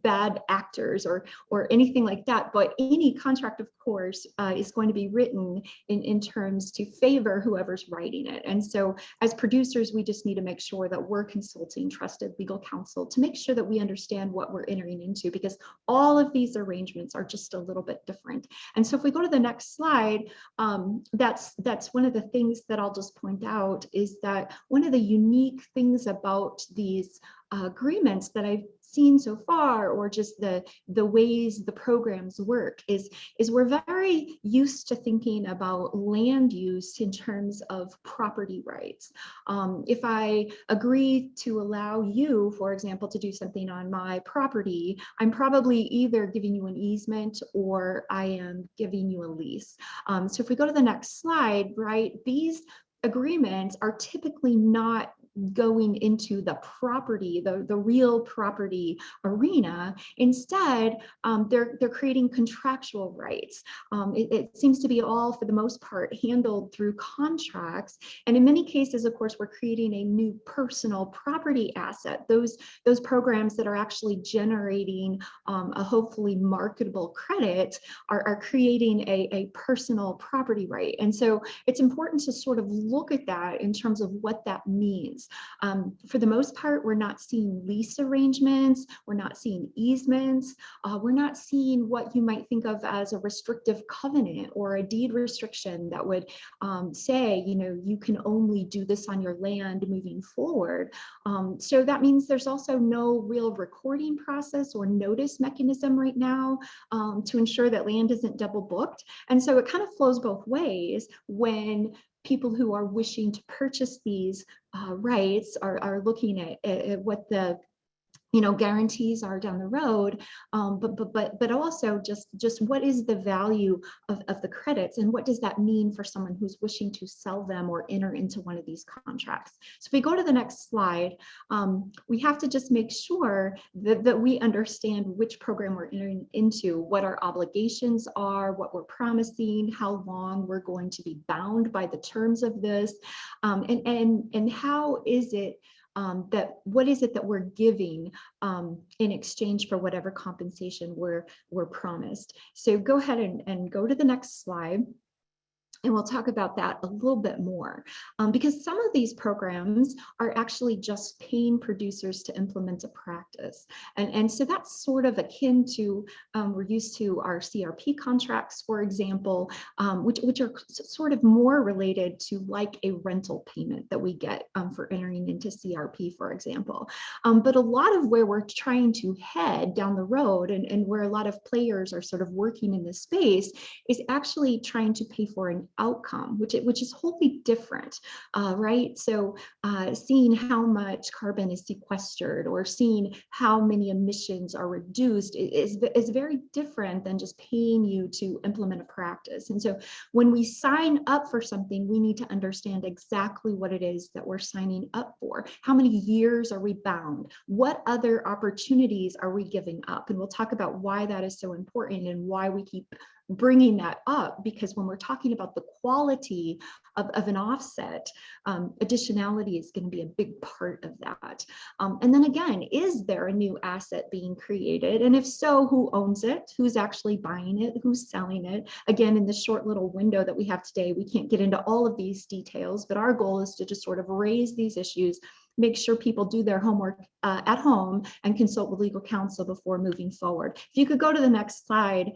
bad actors or anything like that. But any contract, of course, is going to be written in terms to favor whoever's writing it. And so as producers, we just need to make sure that we're consulting trusted legal counsel to make sure that we understand what we're entering into, because all of these arrangements are just a little bit different. And so if we go to the next slide, that's one of the things that I'll just point out, is that one of the unique things about these agreements that I've seen so far, or just the ways the programs work, is we're very used to thinking about land use in terms of property rights. If I agree to allow you, for example, to do something on my property, I'm probably either giving you an easement or I am giving you a lease. So if we go to the next slide, right, these agreements are typically not going into the property, the real property arena. Instead, they're creating contractual rights. It seems to be all, for the most part, handled through contracts. And in many cases, of course, we're creating a new personal property asset. Those programs that are actually generating a hopefully marketable credit are creating a personal property right. And so it's important to sort of look at that in terms of what that means. For the most part, we're not seeing lease arrangements, we're not seeing easements, we're not seeing what you might think of as a restrictive covenant or a deed restriction that would say, you know, you can only do this on your land moving forward. So that means there's also no real recording process or notice mechanism right now to ensure that land isn't double booked. And so it kind of flows both ways when people who are wishing to purchase these rights are looking at what the guarantees are down the road, but also just what is the value of the credits, and what does that mean for someone who's wishing to sell them or enter into one of these contracts. So if we go to the next slide, we have to just make sure that we understand which program we're entering into, what our obligations are, what we're promising, how long we're going to be bound by the terms of this, and how is it what is it that we're giving in exchange for whatever compensation we're promised. So go ahead and go to the next slide. And we'll talk about that a little bit more, because some of these programs are actually just paying producers to implement a practice. And so that's sort of akin to, we're used to our CRP contracts, for example, which are sort of more related to like a rental payment that we get for entering into CRP, for example. But a lot of where we're trying to head down the road, and where a lot of players are sort of working in this space, is actually trying to pay for an outcome, which is wholly different, right? So seeing how much carbon is sequestered, or seeing how many emissions are reduced is very different than just paying you to implement a practice. And so when we sign up for something, we need to understand exactly what it is that we're signing up for. How many years are we bound? What other opportunities are we giving up? And we'll talk about why that is so important and why we keep bringing that up, because when we're talking about the quality of an offset, additionality is going to be a big part of that. And then again, is there a new asset being created? And if so, who owns it? Who's actually buying it? Who's selling it? Again, in the short little window that we have today, we can't get into all of these details, but our goal is to just sort of raise these issues, make sure people do their homework at home, and consult with legal counsel before moving forward. If you could go to the next slide,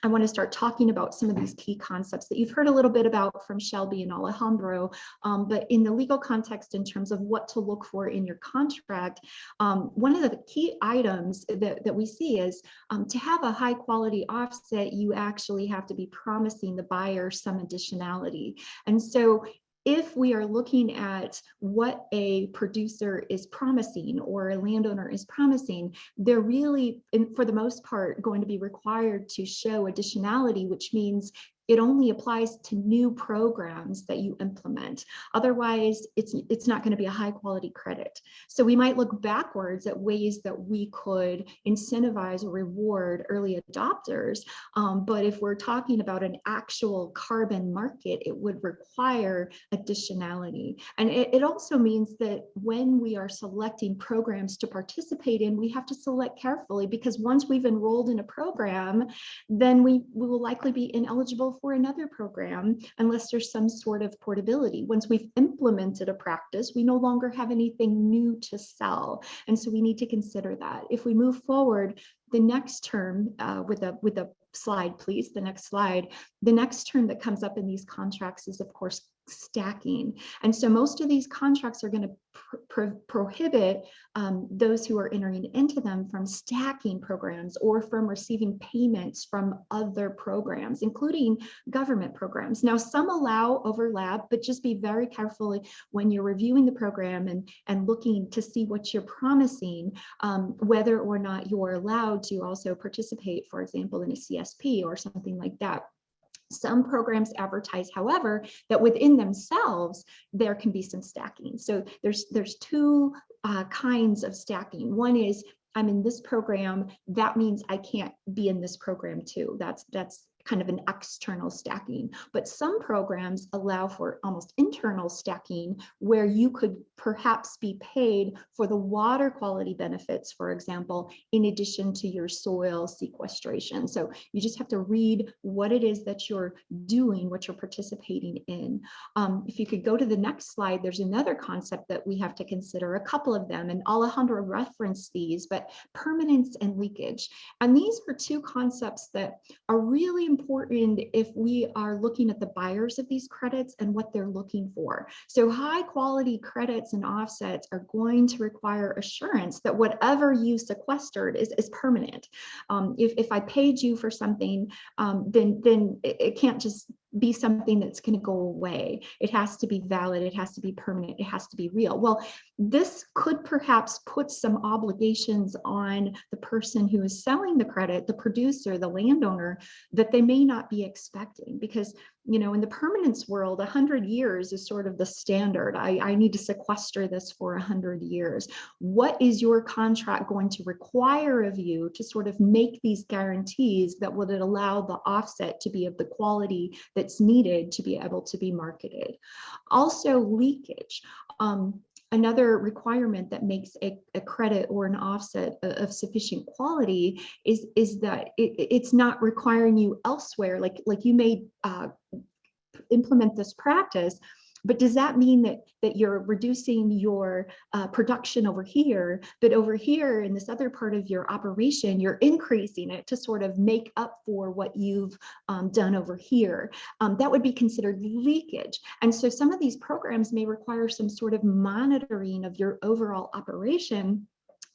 I want to start talking about some of these key concepts that you've heard a little bit about from Shelby and Alejandro, but in the legal context, in terms of what to look for in your contract, one of the key items that we see is to have a high quality offset, you actually have to be promising the buyer some additionality. And so if we are looking at what a producer is promising or a landowner is promising, they're really, for the most part, going to be required to show additionality, which means it only applies to new programs that you implement. Otherwise, it's not going to be a high quality credit. So we might look backwards at ways that we could incentivize or reward early adopters. But if we're talking about an actual carbon market, it would require additionality. And it also means that when we are selecting programs to participate in, we have to select carefully, because once we've enrolled in a program, then we will likely be ineligible for another program unless there's some sort of portability. Once we've implemented a practice, we no longer have anything new to sell. And so we need to consider that. If we move forward, the next term with a slide, please, the next slide, the next term that comes up in these contracts is, of course, stacking. And so most of these contracts are going to prohibit those who are entering into them from stacking programs or from receiving payments from other programs, including government programs. Now, some allow overlap, but just be very careful when you're reviewing the program and looking to see what you're promising, whether or not you're allowed to also participate, for example, in a CSP or something like that. Some programs advertise, however, that within themselves, there can be some stacking. So there's two kinds of stacking. One is, I'm in this program, that means I can't be in this program too. That's kind of an external stacking. But some programs allow for almost internal stacking, where you could perhaps be paid for the water quality benefits, for example, in addition to your soil sequestration. So you just have to read what it is that you're doing, what you're participating in. If you could go to the next slide, there's another concept that we have to consider, a couple of them, and Alejandro referenced these, but permanence and leakage. And these are two concepts that are really important if we are looking at the buyers of these credits and what they're looking for. So high quality credits and offsets are going to require assurance that whatever you sequestered is permanent. If I paid you for something, then it can't just be something that's going to go away. It has to be valid, it has to be permanent, it has to be real. Well, this could perhaps put some obligations on the person who is selling the credit, the producer, the landowner, that they may not be expecting, because in the permanence world, 100 years is sort of the standard. I need to sequester this for 100 years. What is your contract going to require of you to sort of make these guarantees that would allow the offset to be of the quality that's needed to be able to be marketed? Also, leakage. Another requirement that makes a credit or an offset of sufficient quality is that it's not requiring you elsewhere. Like you may implement this practice, but does that mean that you're reducing your production over here, but over here in this other part of your operation, you're increasing it to sort of make up for what you've done over here? That would be considered leakage. And so some of these programs may require some sort of monitoring of your overall operation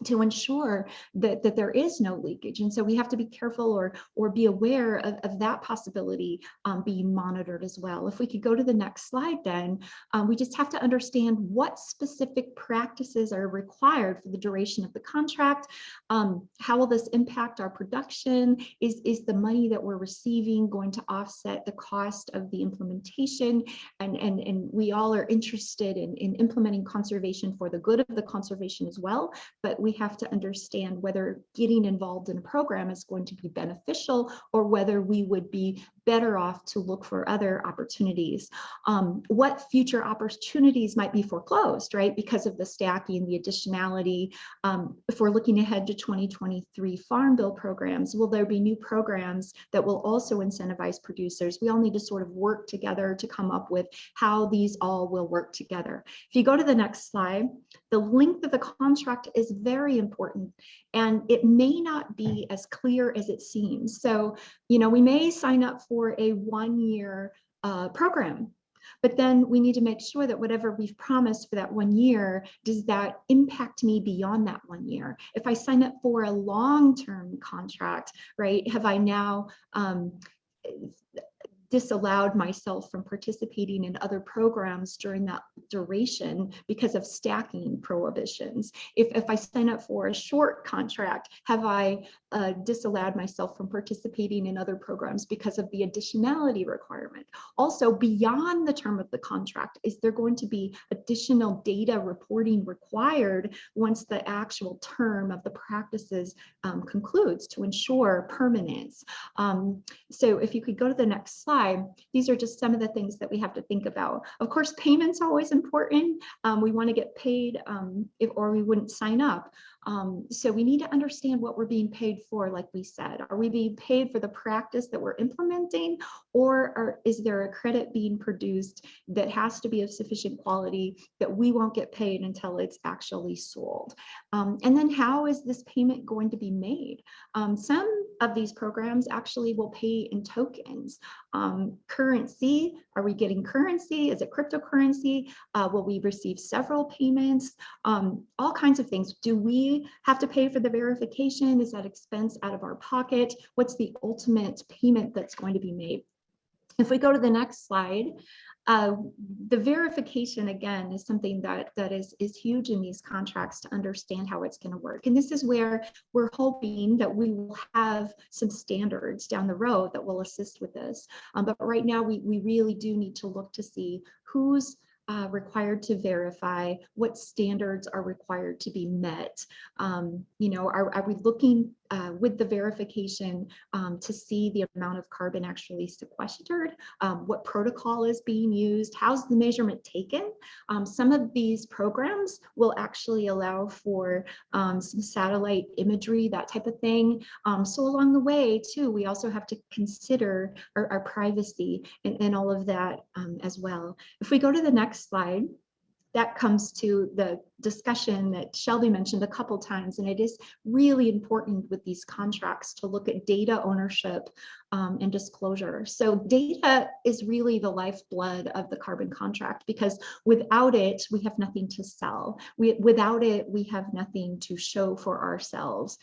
to ensure that there is no leakage. And so we have to be careful or be aware of that possibility being monitored as well. If we could go to the next slide, then we just have to understand what specific practices are required for the duration of the contract. How will this impact our production? Is the money that we're receiving going to offset the cost of the implementation? And we all are interested in implementing conservation for the good of the conservation as well, but we have to understand whether getting involved in a program is going to be beneficial or whether we would be better off to look for other opportunities. What future opportunities might be foreclosed, right? Because of the stacking, the additionality. If we're looking ahead to 2023 Farm Bill programs, will there be new programs that will also incentivize producers? We all need to sort of work together to come up with how these all will work together. If you go to the next slide, the length of the contract is very important, and it may not be as clear as it seems. So, we may sign up for a 1-year program, but then we need to make sure that whatever we've promised for that 1 year, does that impact me beyond that 1 year? If I sign up for a long-term contract, right, have I now disallowed myself from participating in other programs during that duration because of stacking prohibitions? If I sign up for a short contract, have I disallowed myself from participating in other programs because of the additionality requirement? Also, beyond the term of the contract, is there going to be additional data reporting required once the actual term of the practices concludes to ensure permanence? So if you could go to the next slide, these are just some of the things that we have to think about. Of course, payments are always important. We want to get paid or we wouldn't sign up. So we need to understand what we're being paid for, like we said. Are we being paid for the practice that we're implementing, or is there a credit being produced that has to be of sufficient quality that we won't get paid until it's actually sold? And then how is this payment going to be made? Some of these programs actually will pay in tokens. Currency, are we getting currency? Is it cryptocurrency? Will we receive several payments? All kinds of things. Do we have to pay for the verification? Is that expense out of our pocket? What's the ultimate payment that's going to be made? If we go to the next slide, the verification, again, is something that is huge in these contracts to understand how it's going to work. And this is where we're hoping that we will have some standards down the road that will assist with this. But right now, we really do need to look to see who's required to verify, what standards are required to be met. You know, are we looking with the verification to see the amount of carbon actually sequestered? What protocol is being used? How's the measurement taken? Some of these programs will actually allow for some satellite imagery, that type of thing. So along the way too, we also have to consider our privacy and all of that as well. If we go to the next slide, that comes to the discussion that Shelby mentioned a couple times, and it is really important with these contracts to look at data ownership and disclosure. So data is really the lifeblood of the carbon contract, because without it, we have nothing to sell. Without it, we have nothing to show for ourselves.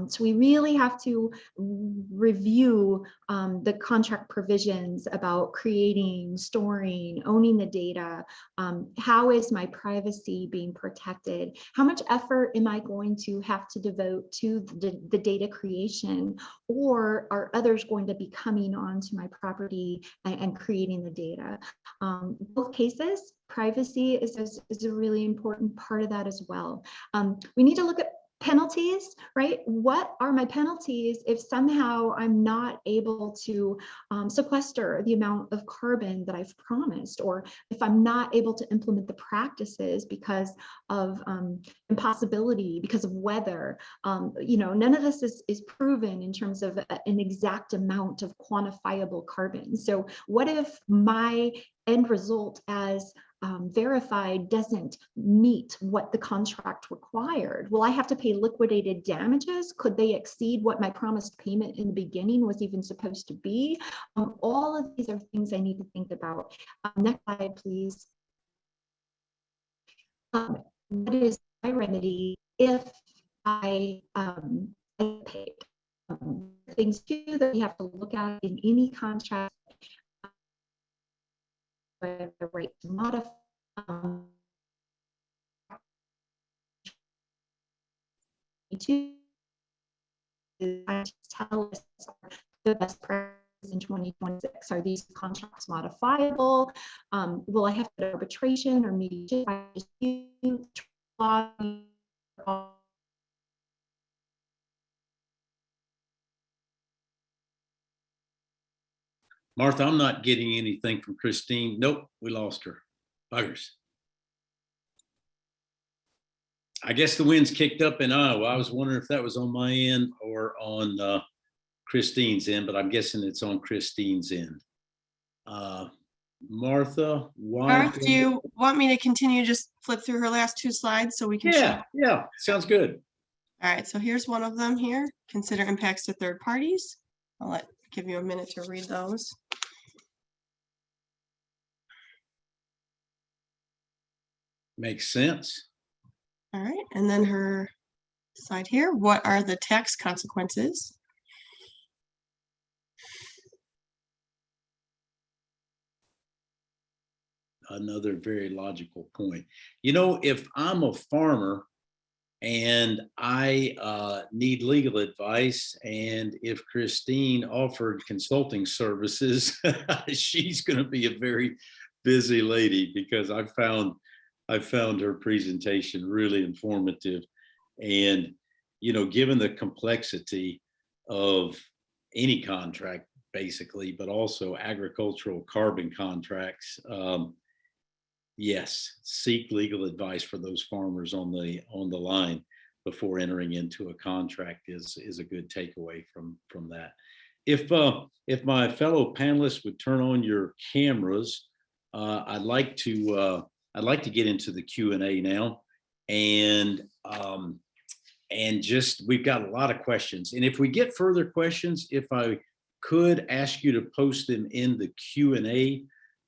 So we really have to review the contract provisions about creating, storing, owning the data. How is my privacy being protected? How much effort am I going to have to devote to the data creation? Or are others going to be coming onto my property and creating the data? Both cases, privacy is a really important part of that as well. We need to look at penalties, right? What are my penalties if somehow I'm not able to sequester the amount of carbon that I've promised, or if I'm not able to implement the practices because of impossibility, because of weather? You know, none of this is proven in terms of an exact amount of quantifiable carbon. So what if my end result as verified doesn't meet what the contract required? Will I have to pay liquidated damages? Could they exceed what my promised payment in the beginning was even supposed to be? All of these are things I need to think about. Next slide, please. What is my remedy if I paid? Things too that we have to look at in any contract. The right to modify. Tell us the best practices in 2026. Are these contracts modifiable? Will I have to do arbitration or mediation? Martha, I'm not getting anything from Kristine. Nope, we lost her. Buggers. I guess the wind's kicked up in Iowa. I was wondering if that was on my end or on Kristine's end, but I'm guessing it's on Kristine's end. Martha, why? Garth, do you want me to continue? Just flip through her last two slides so we can show. Yeah, sounds good. All right, so here's one of them here. Consider impacts to third parties. I'll give you a minute to read those. Makes sense. All right, and then her slide here. What are the tax consequences? another very logical point. You know, if I'm a farmer and I need legal advice, and if Kristine offered consulting services, she's going to be a very busy lady, because I found her presentation really informative. And, you know, given the complexity of any contract, basically, but also agricultural carbon contracts, yes, seek legal advice for those farmers on the line before entering into a contract is a good takeaway from that. If my fellow panelists would turn on your cameras, I'd like to get into the Q&A now, and just we've got a lot of questions. And if we get further questions, if I could ask you to post them in the Q&A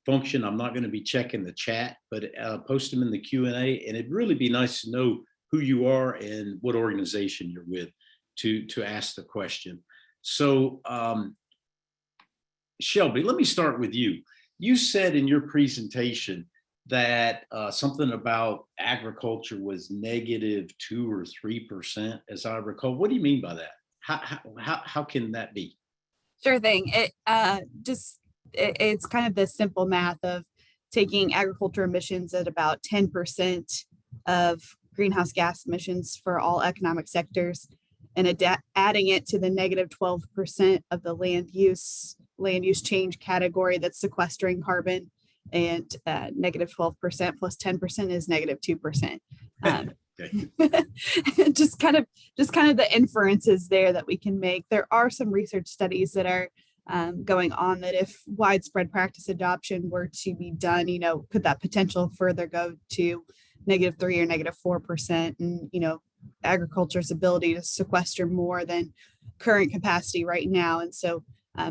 function. I'm not going to be checking the chat, but post them in the Q&A, and it'd really be nice to know who you are and what organization you're with to ask the question. So Shelby, let me start with you. You said in your presentation that something about agriculture was -2 or 3%, as I recall. What do you mean by that? How can that be? Sure thing. It's kind of the simple math of taking agriculture emissions at about 10% of greenhouse gas emissions for all economic sectors, and adding it to the -12% of the land use change category that's sequestering carbon, and -12% plus 10% is -2%. Just kind of the inferences there that we can make. There are some research studies that are going on that if widespread practice adoption were to be done, you know, could that potential further go to -3 or -4%, and, you know, agriculture's ability to sequester more than current capacity right now. And so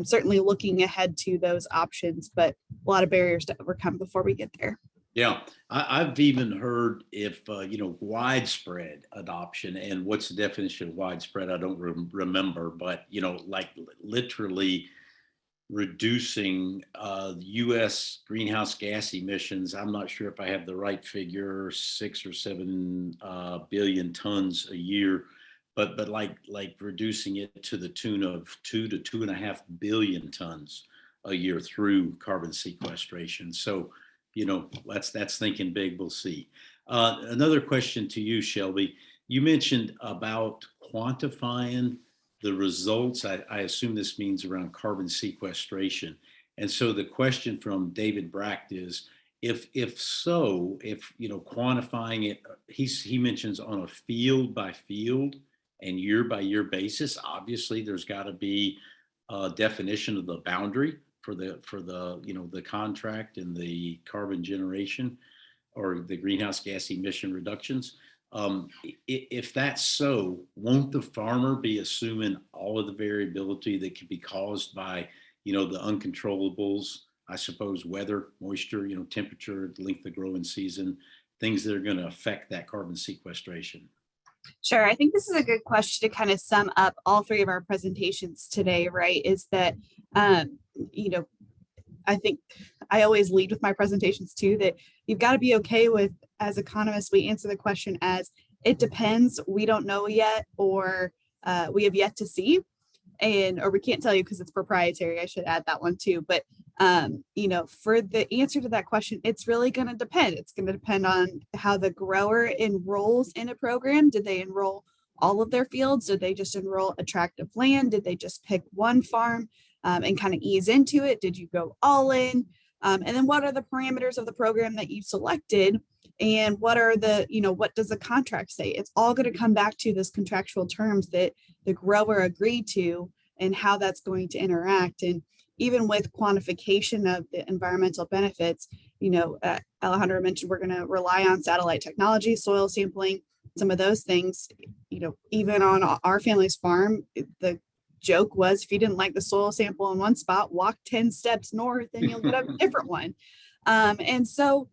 certainly looking ahead to those options, but a lot of barriers to overcome before we get there. Yeah, I've even heard if, you know, widespread adoption, and what's the definition of widespread? I don't remember, but, you know, like literally reducing US greenhouse gas emissions. I'm not sure if I have the right figure, 6 or 7 billion tons a year, but like reducing it to the tune of 2 to 2.5 billion tons a year through carbon sequestration. So, you know, that's thinking big. We'll see. Another question to you, Shelby. You mentioned about quantifying the results. I assume this means around carbon sequestration. And so the question from David Bracht is, if you know, quantifying it, he mentions on a field by field and year by year basis. Obviously, there's got to be a definition of the boundary for the you know, the contract and the carbon generation or the greenhouse gas emission reductions. If that's so, won't the farmer be assuming all of the variability that can be caused by, you know, the uncontrollables, I suppose, weather, moisture, you know, temperature, the length of growing season, things that are going to affect that carbon sequestration? Sure. I think this is a good question to kind of sum up all three of our presentations today, right? Is that, you know, I think I always lead with my presentations too, that you've got to be okay with, as economists, we answer the question as it depends, we don't know yet, or we have yet to see, or we can't tell you because it's proprietary. I should add that one too. But, you know, for the answer to that question, it's really going to depend. It's going to depend on how the grower enrolls in a program. Did they enroll all of their fields? Did they just enroll a tract of land? Did they just pick one farm and kind of ease into it? Did you go all in? And then what are the parameters of the program that you selected? And what are the, you know, what does the contract say? It's all going to come back to this contractual terms that the grower agreed to and how that's going to interact. And even with quantification of the environmental benefits, you know, Alejandro mentioned we're going to rely on satellite technology, soil sampling, some of those things. You know, even on our family's farm, the joke was, if you didn't like the soil sample in one spot, walk 10 steps north and you'll get a different one. And so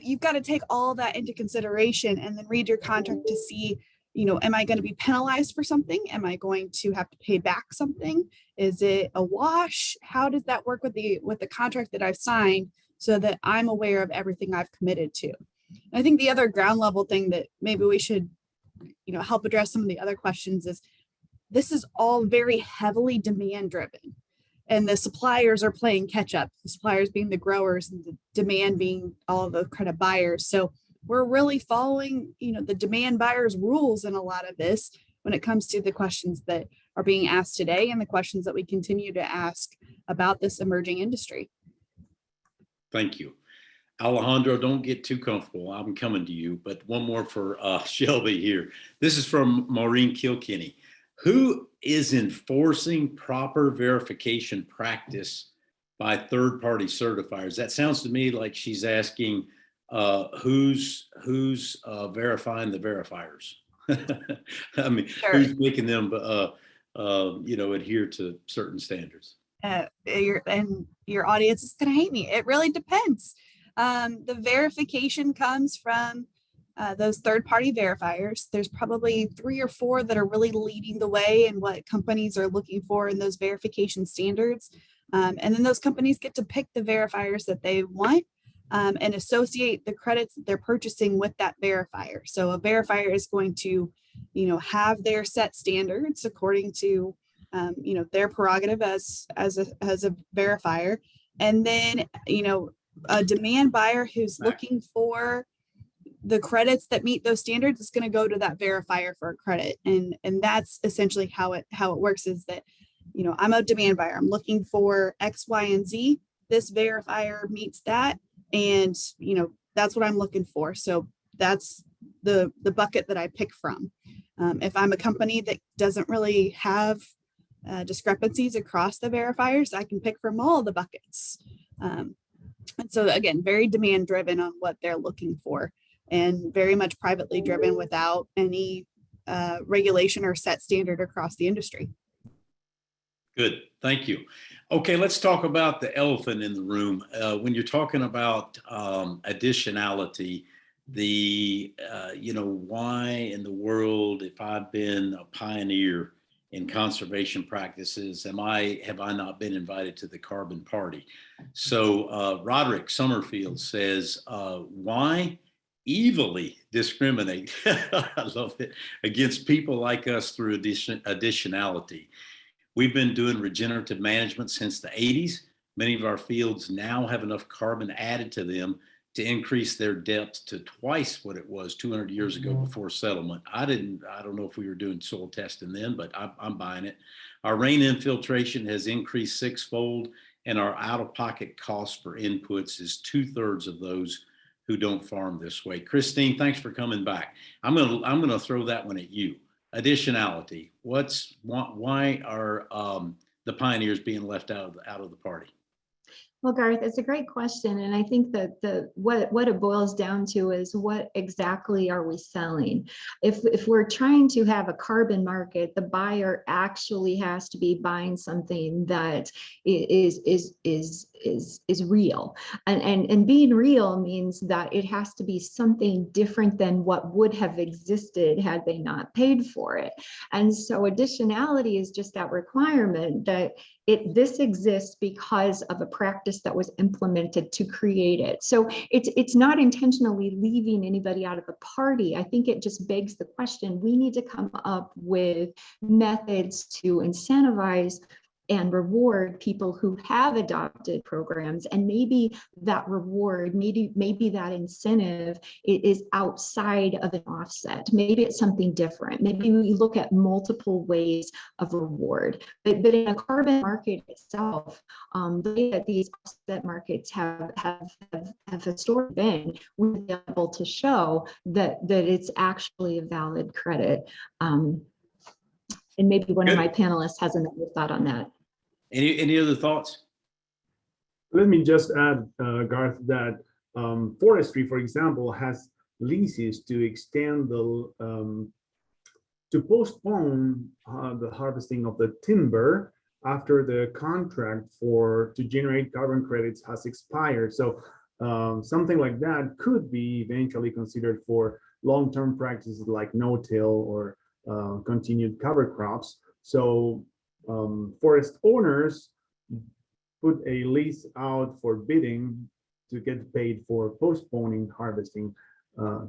you've got to take all that into consideration and then read your contract to see, you know, am I going to be penalized for something? Am I going to have to pay back something? Is it a wash? How does that work with the contract that I've signed so that I'm aware of everything I've committed to. And I think the other ground level thing that maybe we should, help address some of the other questions is this is all very heavily demand driven. And the suppliers are playing catch up, the suppliers being the growers and the demand being all of the kind of buyers. So we're really following, the demand buyers rules in a lot of this when it comes to the questions that are being asked today and the questions that we continue to ask about this emerging industry. Thank you. Alejandro, don't get too comfortable. I'm coming to you, but one more for Shelby here. This is from Maureen Kilkenny. Who is enforcing proper verification practice by third-party certifiers? That sounds to me like she's asking who's verifying the verifiers. I mean, Sure. who's making them adhere to certain standards? Your audience is going to hate me. It really depends. The verification comes from those third-party verifiers. There's probably 3 or 4 that are really leading the way in what companies are looking for in those verification standards. And then those companies get to pick the verifiers that they want and associate the credits that they're purchasing with that verifier. So a verifier is going to, have their set standards according to, their prerogative as a verifier. And then, a demand buyer who's looking for the credits that meet those standards is going to go to that verifier for a credit. And that's essentially how it works is that, I'm a demand buyer. I'm looking for X, Y, and Z. This verifier meets that. And, that's what I'm looking for. So that's the bucket that I pick from. If I'm a company that doesn't really have discrepancies across the verifiers, I can pick from all the buckets. And so again, very demand driven on what they're looking for and very much privately driven without any regulation or set standard across the industry. Good, thank you. Okay, let's talk about the elephant in the room. When you're talking about additionality, why in the world, if I've been a pioneer in conservation practices, have I not been invited to the Carbon Party? So Roderick Summerfield says, why evilly discriminate, I love it, against people like us through additionality? We've been doing regenerative management since the 80s. Many of our fields now have enough carbon added to them to increase their depth to twice what it was 200 years ago before settlement. I don't know if we were doing soil testing then, but I'm buying it. Our rain infiltration has increased 6-fold, and our out-of-pocket cost for inputs is 2/3 of those who don't farm this way. Kristine, thanks for coming back. I'm gonna throw that one at you. Additionality. Why are the pioneers being left out of the party? Well, Garth, it's a great question. And I think that what it boils down to is what exactly are we selling? If we're trying to have a carbon market, the buyer actually has to be buying something that is real. And being real means that it has to be something different than what would have existed had they not paid for it. And so additionality is just that requirement that this exists because of a practice that was implemented to create it. So it's not intentionally leaving anybody out of the party. I think it just begs the question, we need to come up with methods to incentivize and reward people who have adopted programs. And maybe that reward, maybe that incentive is outside of an offset. Maybe it's something different. Maybe we look at multiple ways of reward. But in a carbon market itself, the way that these offset markets have historically been, we'll be able to show that it's actually a valid credit. And maybe one of my panelists has another thought on that. Any other thoughts? Let me just add, Garth, that forestry, for example, has leases to extend to postpone the harvesting of the timber after the contract to generate carbon credits has expired. So something like that could be eventually considered for long-term practices like no-till or continued cover crops. So forest owners put a lease out for bidding to get paid for postponing harvesting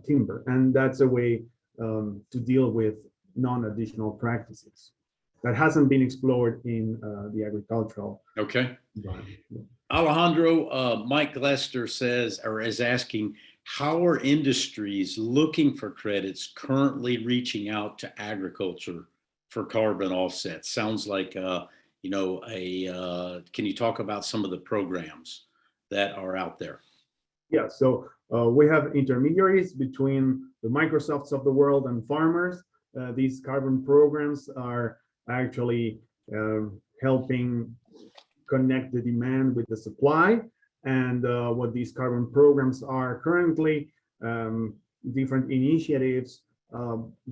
timber. And that's a way to deal with non-additional practices that hasn't been explored in the agricultural Okay. environment. Alejandro, Mike Lester says, or is asking, how are industries looking for credits currently reaching out to agriculture for carbon offsets? Sounds like, can you talk about some of the programs that are out there? Yeah, so we have intermediaries between the Microsofts of the world and farmers. These carbon programs are actually helping connect the demand with the supply. And what these carbon programs are currently, different initiatives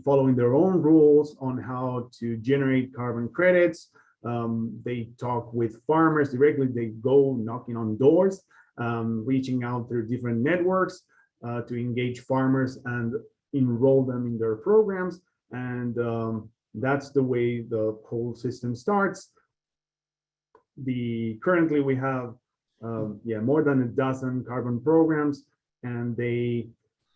following their own rules on how to generate carbon credits. They talk with farmers directly. They go knocking on doors, reaching out through different networks to engage farmers and enroll them in their programs. And that's the way the whole system starts. Currently we have more than a dozen carbon programs, and they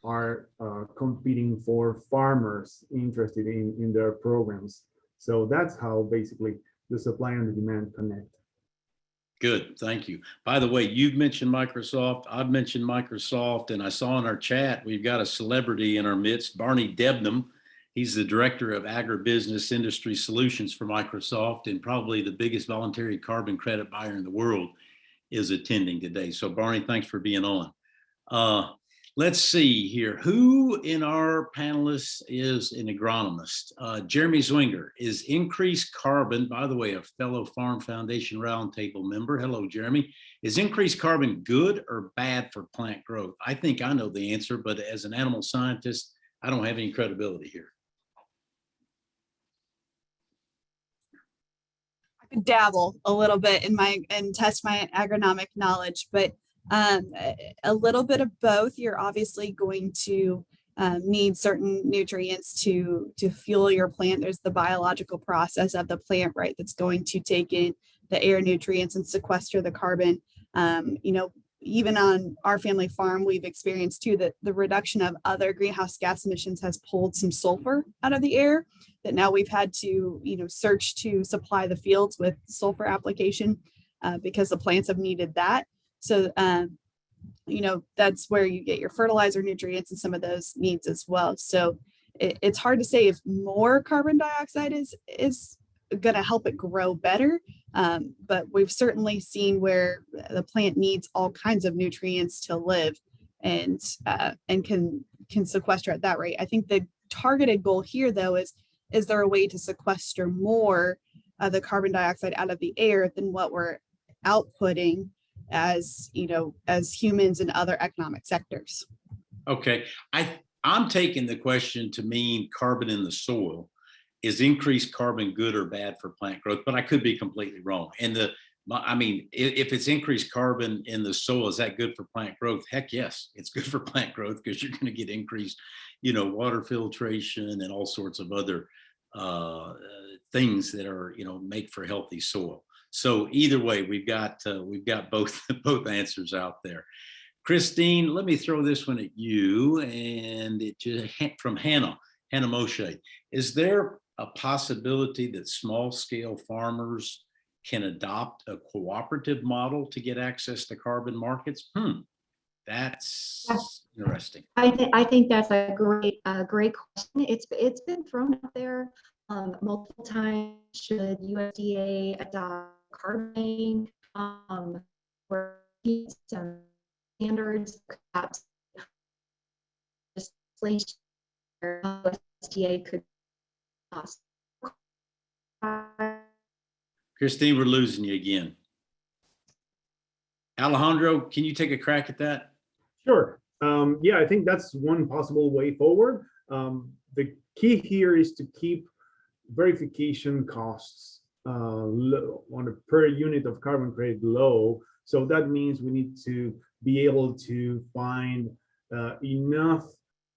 are competing for farmers interested in their programs. So that's how basically the supply and the demand connect. Good, thank you. By the way, you've mentioned Microsoft, I've mentioned Microsoft, and I saw in our chat, we've got a celebrity in our midst, Barney Debnam. He's the Director of Agribusiness Industry Solutions for Microsoft, and probably the biggest voluntary carbon credit buyer in the world is attending today. So Barney, thanks for being on. Let's see here. Who in our panelists is an agronomist? Jeremy Zwinger. Is increased carbon, by the way, a fellow Farm Foundation Roundtable member. Hello, Jeremy. Is increased carbon good or bad for plant growth? I think I know the answer, but as an animal scientist, I don't have any credibility here. I could dabble a little bit and test my agronomic knowledge, but a little bit of both. You're obviously going to need certain nutrients to fuel your plant. There's the biological process of the plant, right, that's going to take in the air nutrients and sequester the carbon. Even on our family farm, we've experienced too that the reduction of other greenhouse gas emissions has pulled some sulfur out of the air that now we've had to, search to supply the fields with sulfur application because the plants have needed that. So, that's where you get your fertilizer nutrients and some of those needs as well. So it's hard to say if more carbon dioxide is going to help it grow better. But we've certainly seen where the plant needs all kinds of nutrients to live and can sequester at that rate. I think the targeted goal here, though, is there a way to sequester more of the carbon dioxide out of the air than what we're outputting as humans and other economic sectors? Okay, I'm taking the question to mean carbon in the soil. Is increased carbon good or bad for plant growth? But I could be completely wrong. And if it's increased carbon in the soil, is that good for plant growth? Heck yes, it's good for plant growth because you're going to get increased, water filtration and all sorts of other things that are, make for healthy soil. So either way, we've got both answers out there. Kristine, let me throw this one at you, and it just from Hannah Moshe. Is there a possibility that small-scale farmers can adopt a cooperative model to get access to carbon markets? That's interesting. I think that's a great question. It's been thrown out there multiple times. Should USDA adopt carbon or some standards, perhaps legislation USDA could. Kristine, we're losing you again. Alejandro, can you take a crack at that? Sure. I think that's one possible way forward. The key here is to keep verification costs low, on a per unit of carbon credit low. So that means we need to be able to find enough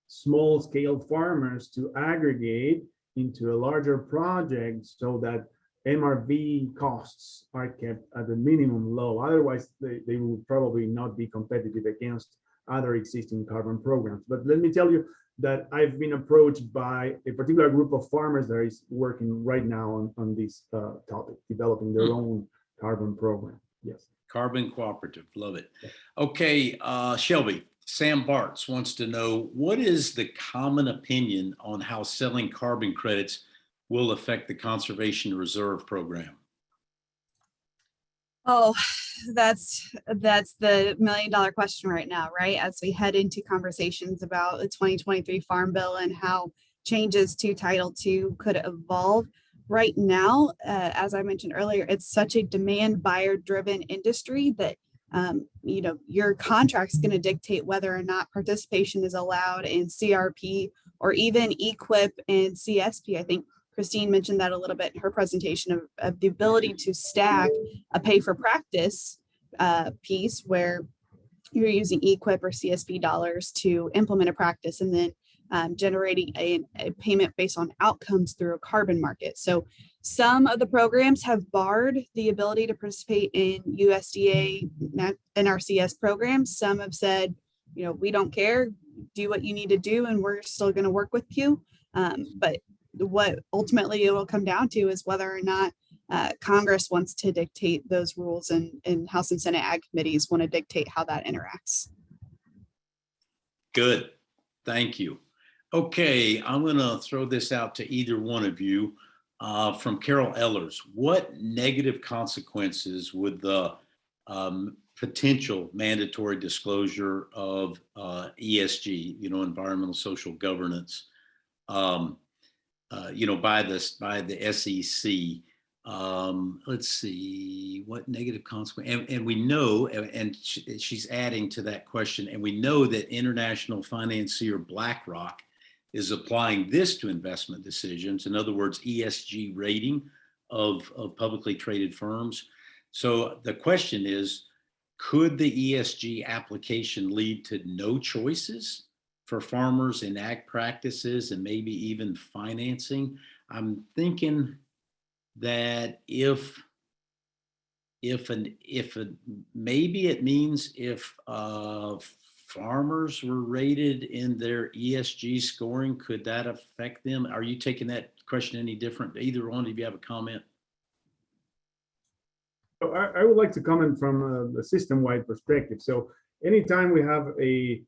small scale farmers to aggregate into a larger project so that MRV costs are kept at the minimum low. Otherwise, they will probably not be competitive against other existing carbon programs. But let me tell you that I've been approached by a particular group of farmers that is working right now on this topic, developing their own carbon program. Yes. Carbon cooperative, love it. Okay, Shelby, Sam Bartz wants to know, what is the common opinion on how selling carbon credits will affect the Conservation Reserve Program? Oh, that's the million-dollar question right now, right? As we head into conversations about the 2023 Farm Bill and how changes to Title II could evolve. Right now, as I mentioned earlier, it's such a demand buyer-driven industry that you know, your contract's going to dictate whether or not participation is allowed in CRP or even EQIP and CSP. I think Kristine mentioned that a little bit in her presentation of the ability to stack a pay for practice piece where you're using EQIP or CSP dollars to implement a practice and then generating a payment based on outcomes through a carbon market. So some of the programs have barred the ability to participate in USDA NRCS programs. Some have said, you know, we don't care, do what you need to do, and we're still going to work with you. But what ultimately it will come down to is whether or not Congress wants to dictate those rules, and House and Senate Ag committees want to dictate how that interacts. Good, thank you. Okay, I'm going to throw this out to either one of you. From Carol Ellers, what negative consequences would the potential mandatory disclosure of ESG, you know, environmental social governance, you know, by the SEC? Let's see, what negative consequence, and we know, and she's adding to that question, and we know that international financier BlackRock is applying this to investment decisions. In other words, ESG rating of publicly traded firms. So the question is, could the ESG application lead to no choices for farmers in ag practices and maybe even financing? I'm thinking that if maybe it means if farmers were rated in their ESG scoring, could that affect them? Are you taking that question any different? Either one, if you have a comment. I would like to comment from a system-wide perspective. So anytime we have a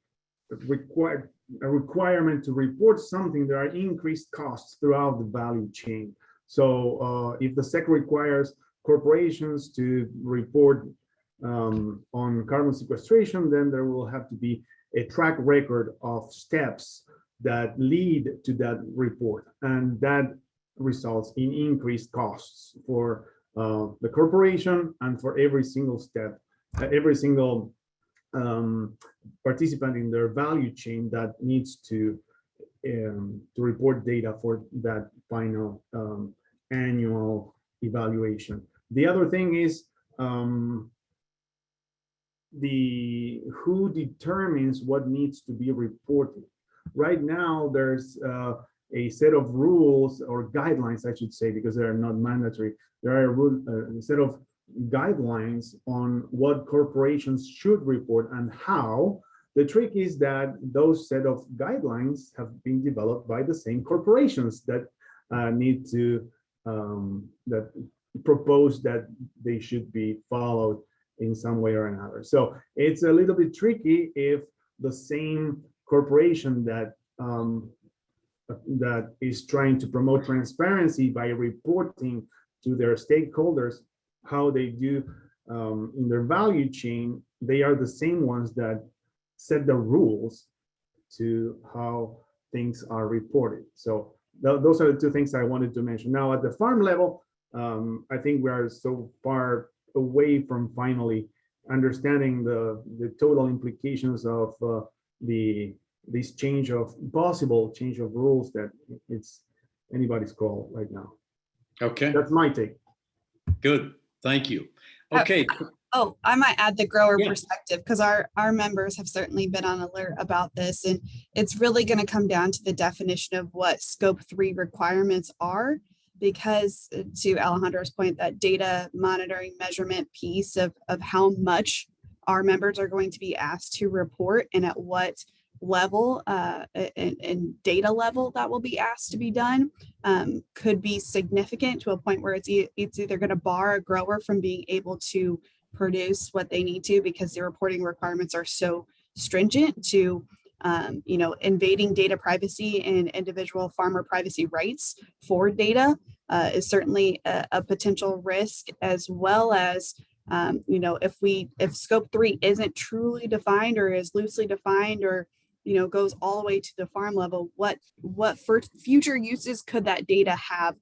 requirement to report something, there are increased costs throughout the value chain. So if the SEC requires corporations to report on carbon sequestration, then there will have to be a track record of steps that lead to that report, and that results in increased costs for the corporation and for every single step, every single participant in their value chain that needs to report data for that final annual evaluation. The other thing is who determines what needs to be reported. Right now, there's a set of rules or guidelines, I should say, because they are not mandatory. There are a set of guidelines on what corporations should report and how. The trick is that those set of guidelines have been developed by the same corporations that need to that propose that they should be followed in some way or another. So it's a little bit tricky if the same corporation that that is trying to promote transparency by reporting to their stakeholders how they do in their value chain, they are the same ones that set the rules to how things are reported. So those are the two things I wanted to mention. Now at the farm level, I think we are so far away from finally understanding the total implications of this possible change of rules that it's anybody's call right now. Okay, That's my take. good, thank you. Okay. Oh, I might add the grower Yeah. perspective, because our members have certainly been on alert about this, and it's really going to come down to the definition of what scope 3 requirements are. because to Alejandro's point, that data monitoring measurement piece of how much our members are going to be asked to report and at what level and data level that will be asked to be done could be significant to a point where it's either going to bar a grower from being able to produce what they need to because the reporting requirements are so stringent to invading data privacy and individual farmer privacy rights for data is certainly a potential risk, as well as if scope 3 isn't truly defined or is loosely defined or goes all the way to the farm level, what for future uses could that data have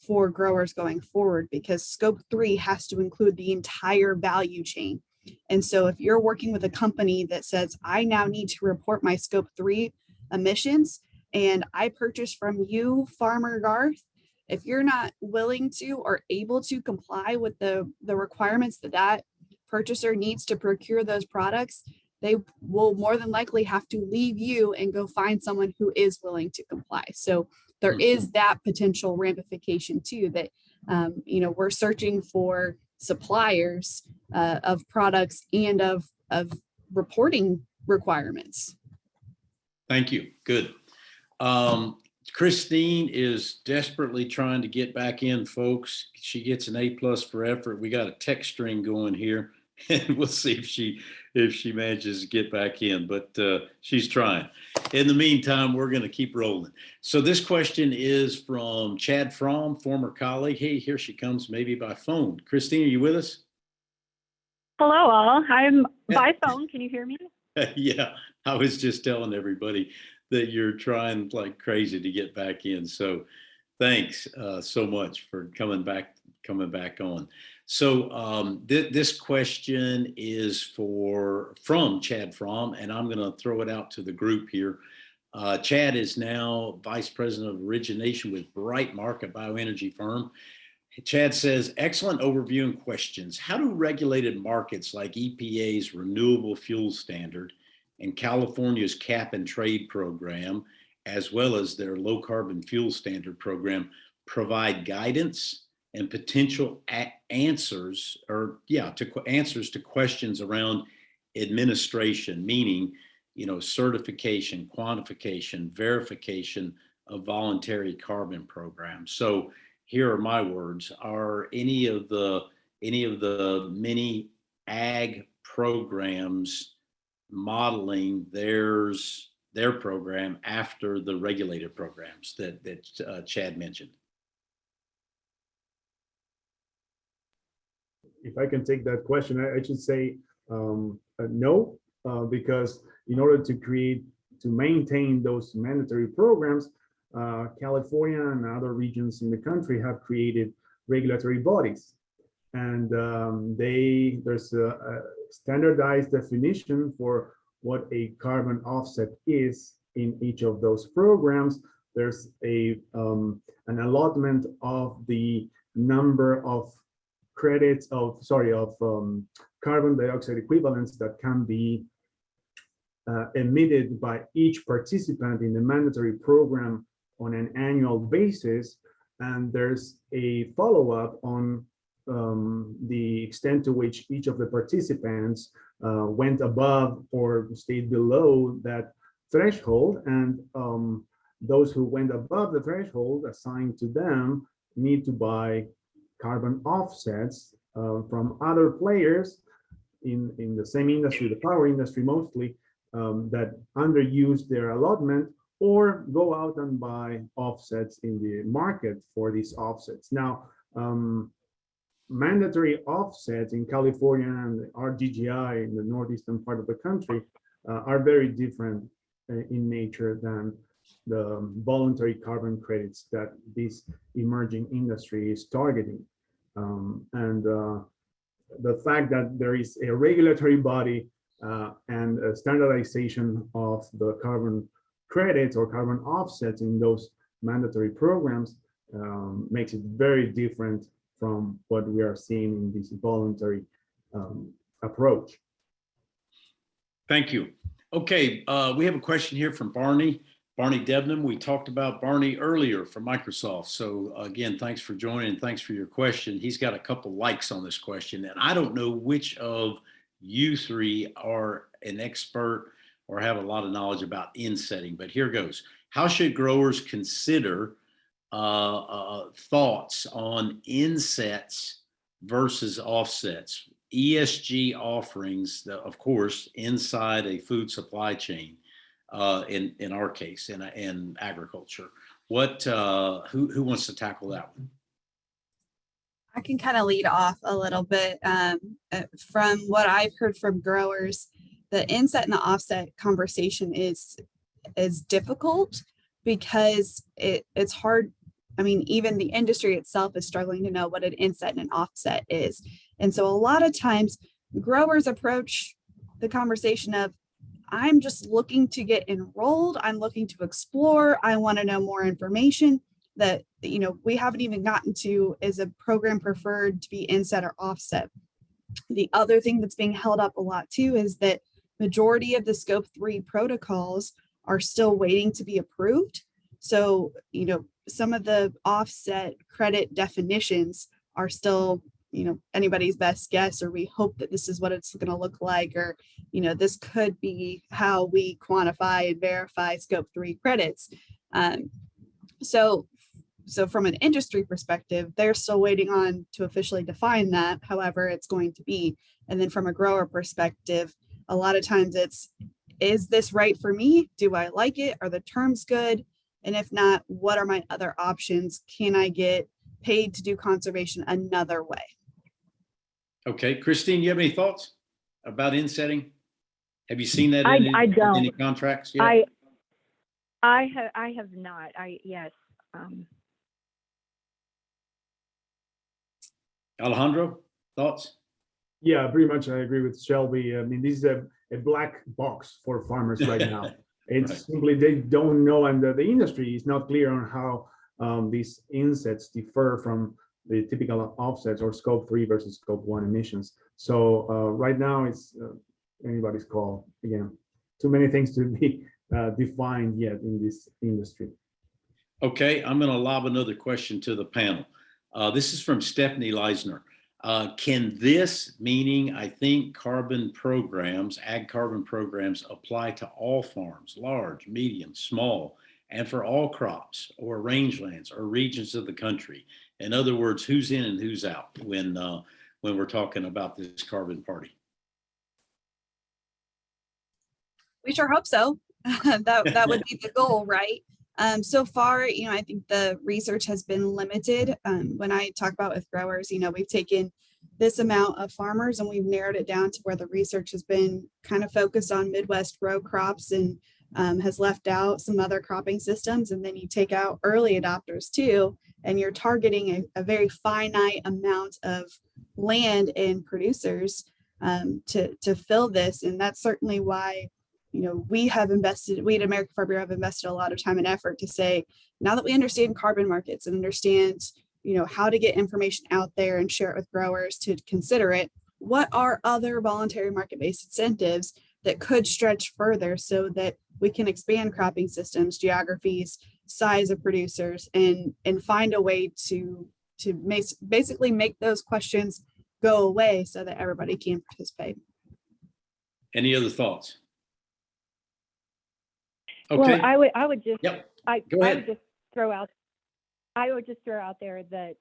for growers going forward? Because scope 3 has to include the entire value chain. And so if you're working with a company that says, I now need to report my scope 3 emissions, and I purchase from you, Farmer Garth, if you're not willing to or able to comply with the requirements that purchaser needs to procure those products, they will more than likely have to leave you and go find someone who is willing to comply. So there is that potential ramification too, that we're searching for suppliers of products and of reporting requirements. Thank you. Good. Kristine is desperately trying to get back in, folks. She gets an A+ for effort. We got a text string going here, and we'll see if she manages to get back in, but she's trying. In the meantime, we're going to keep rolling. So this question is from Chad Fromm, former colleague. Hey, here she comes, maybe by phone. Kristine, are you with us? Hello, all. I'm by phone. Can you hear me? Yeah, I was just telling everybody that you're trying like crazy to get back in. So thanks so much for coming back on. So this question is from Chad Fromm, and I'm going to throw it out to the group here. Chad is now Vice President of Origination with Brightmark, a bioenergy firm. Chad says, excellent overview and questions. How do regulated markets like EPA's Renewable Fuel Standard and California's Cap and Trade program, as well as their Low Carbon Fuel Standard program, provide guidance and potential answers to questions around administration, meaning, certification, quantification, verification of voluntary carbon programs? So here are my words. Are any of the many ag programs modeling their program after the regulated programs that Chad mentioned? If I can take that question, I should say no, because in order to maintain those mandatory programs, California and other regions in the country have created regulatory bodies, and there's a standardized definition for what a carbon offset is in each of those programs. There's an allotment of the number of credits of carbon dioxide equivalents that can be emitted by each participant in the mandatory program on an annual basis, and there's a follow-up on the extent to which each of the participants went above or stayed below that threshold, and those who went above the threshold assigned to them need to buy carbon offsets from other players in the same industry, the power industry mostly, that underuse their allotment or go out and buy offsets in the market for these offsets. Now, mandatory offsets in California and RGGI in the northeastern part of the country are very different in nature than the voluntary carbon credits that this emerging industry is targeting. The fact that there is a regulatory body and a standardization of the carbon credits or carbon offsets in those mandatory programs makes it very different from what we are seeing in this voluntary approach. Thank you. Okay, we have a question here from Barney. Barney Debnam, we talked about Barney earlier from Microsoft. So again, thanks for joining and thanks for your question. He's got a couple likes on this question, and I don't know which of you three are an expert or have a lot of knowledge about insetting, but here goes. How should growers consider thoughts on insets versus offsets? ESG offerings, of course, inside a food supply chain. In our case, in agriculture, who wants to tackle that one? I can kind of lead off a little bit. From what I've heard from growers, the inset and the offset conversation is difficult because it's hard. I mean, even the industry itself is struggling to know what an inset and an offset is. And so a lot of times growers approach the conversation of, I'm just looking to get enrolled. I'm looking to explore. I want to know more information that, we haven't even gotten to, is a program preferred to be inset or offset. The other thing that's being held up a lot too is that majority of the scope 3 protocols are still waiting to be approved. So, some of the offset credit definitions are still, anybody's best guess, or we hope that this is what it's going to look like, or, this could be how we quantify and verify scope 3 credits. So from an industry perspective, they're still waiting on to officially define that, however it's going to be. And then from a grower perspective, a lot of times is this right for me? Do I like it? Are the terms good? And if not, what are my other options? Can I get paid to do conservation another way? Okay, Kristine, you have any thoughts about insetting? Have you seen that in I don't. any contracts yet? I have not. Yes. Alejandro, thoughts? Yeah, pretty much. I agree with Shelby. I mean, this is a black box for farmers right now. It's Right. simply they don't know, and the industry is not clear on how these insets differ from the typical offsets or scope 3 versus scope 1 emissions. So right now it's anybody's call. Again, too many things to be defined yet in this industry. Okay, I'm going to lob another question to the panel. This is from Stephanie Leisner. Can this, meaning I think carbon programs, ag carbon programs, apply to all farms, large, medium, small, and for all crops or rangelands or regions of the country? In other words, who's in and who's out when we're talking about this carbon party? We sure hope so. that would be the goal, right? So far, I think the research has been limited. When I talk about with growers, we've taken this amount of farmers and we've narrowed it down to where the research has been kind of focused on Midwest row crops and has left out some other cropping systems. And then you take out early adopters too, and you're targeting a very finite amount of land and producers to fill this. And that's certainly why we at American Farm Bureau have invested a lot of time and effort to say, now that we understand carbon markets and understand, how to get information out there and share it with growers to consider it, what are other voluntary market-based incentives that could stretch further so that we can expand cropping systems, geographies, size of producers, and find a way to basically make those questions go away so that everybody can participate. Any other thoughts? Well, Okay. I would just, Yep. I Go ahead. would just throw out there that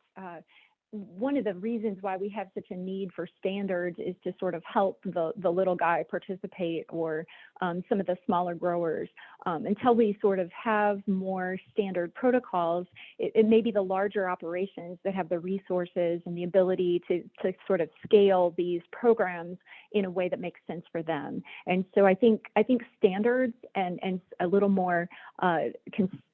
one of the reasons why we have such a need for standards is to sort of help the little guy participate, or some of the smaller growers. Until we sort of have more standard protocols, it may be the larger operations that have the resources and the ability to sort of scale these programs in a way that makes sense for them. And so I think standards and a little more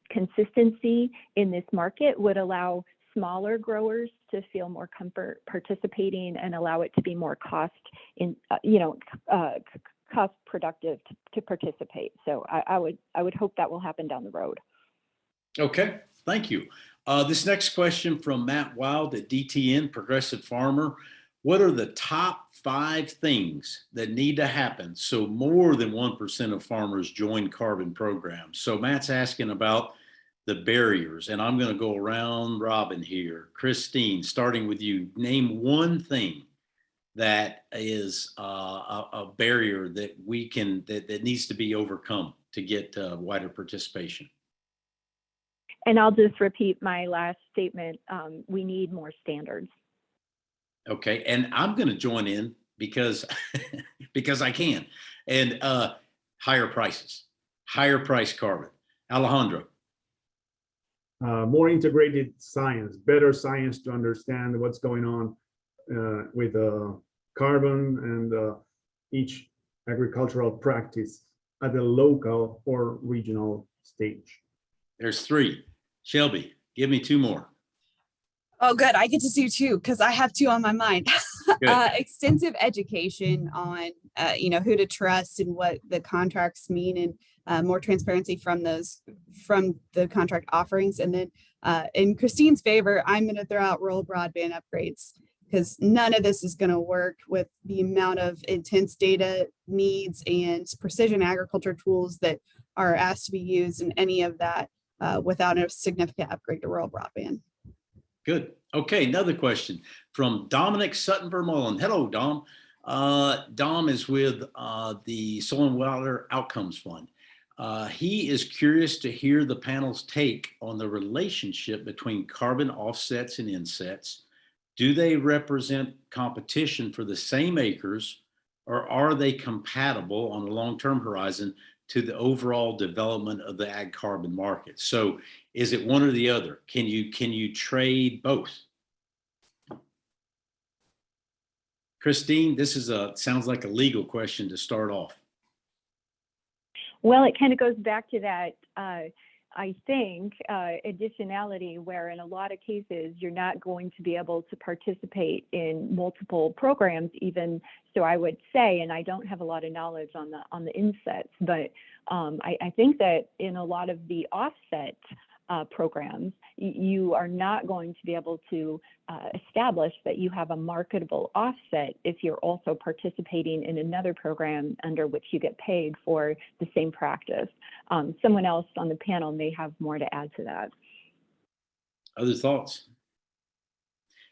consistency in this market would allow smaller growers to feel more comfort participating and allow it to be more cost productive to participate. So I would hope that will happen down the road. Okay, thank you. This next question from Matt Wild at DTN, Progressive Farmer. What are the top 5 things that need to happen so more than 1% of farmers join carbon programs. So Matt's asking about the barriers, and I'm going to go around robin here. Kristine, starting with you, name one thing that is a barrier that we can that needs to be overcome to get wider participation. And I'll just repeat my last statement. We need more standards. Okay, and I'm going to join in because because I can, and higher prices, higher price carbon. Alejandro. More integrated science, better science to understand what's going on with carbon and each agricultural practice at the local or regional stage. There's 3. Shelby, give me 2 more. Oh, good. I get to do 2 because I have 2 on my mind. Extensive education on, who to trust and what the contracts mean, and more transparency from the contract offerings. And then in Kristine's favor, I'm going to throw out rural broadband upgrades, because none of this is going to work with the amount of intense data needs and precision agriculture tools that are asked to be used in any of that without a significant upgrade to rural broadband. Good. Okay, another question from Dominic Sutton-Vermeulen. Hello, Dom. Dom is with the Soil and Water Outcomes Fund. He is curious to hear the panel's take on the relationship between carbon offsets and insets. Do they represent competition for the same acres, or are they compatible on a long-term horizon to the overall development of the ag carbon market? So is it one or the other? Can you trade both? Kristine, this is sounds like a legal question to start off. Well, it kind of goes back to that, I think, additionality, where in a lot of cases, you're not going to be able to participate in multiple programs even. So I would say, and I don't have a lot of knowledge on the insets, but I think that in a lot of the offset programs, you are not going to be able to establish that you have a marketable offset if you're also participating in another program under which you get paid for the same practice. Someone else on the panel may have more to add to that. Other thoughts?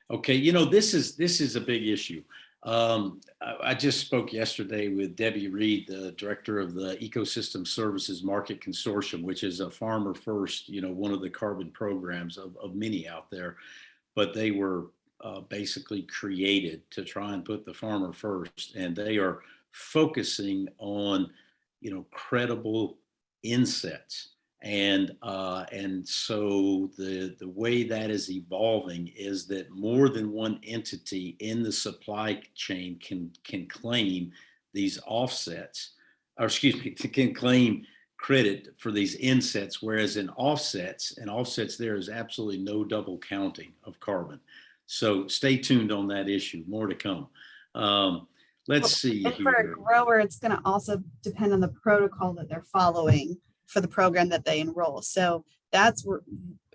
Okay, this is a big issue. I just spoke yesterday with Debbie Reed, the director of the Ecosystem Services Market Consortium, which is a farmer first, one of the carbon programs of many out there. But they were basically created to try and put the farmer first, and they are focusing on, credible insets. And so the way that is evolving is that more than one entity in the supply chain can claim these offsets, or excuse me, can claim credit for these insets, whereas in offsets there is absolutely no double counting of carbon. So stay tuned on that issue. More to come. Let's see And here. for a grower, it's going to also depend on the protocol that they're following for the program that they enroll. So that's where,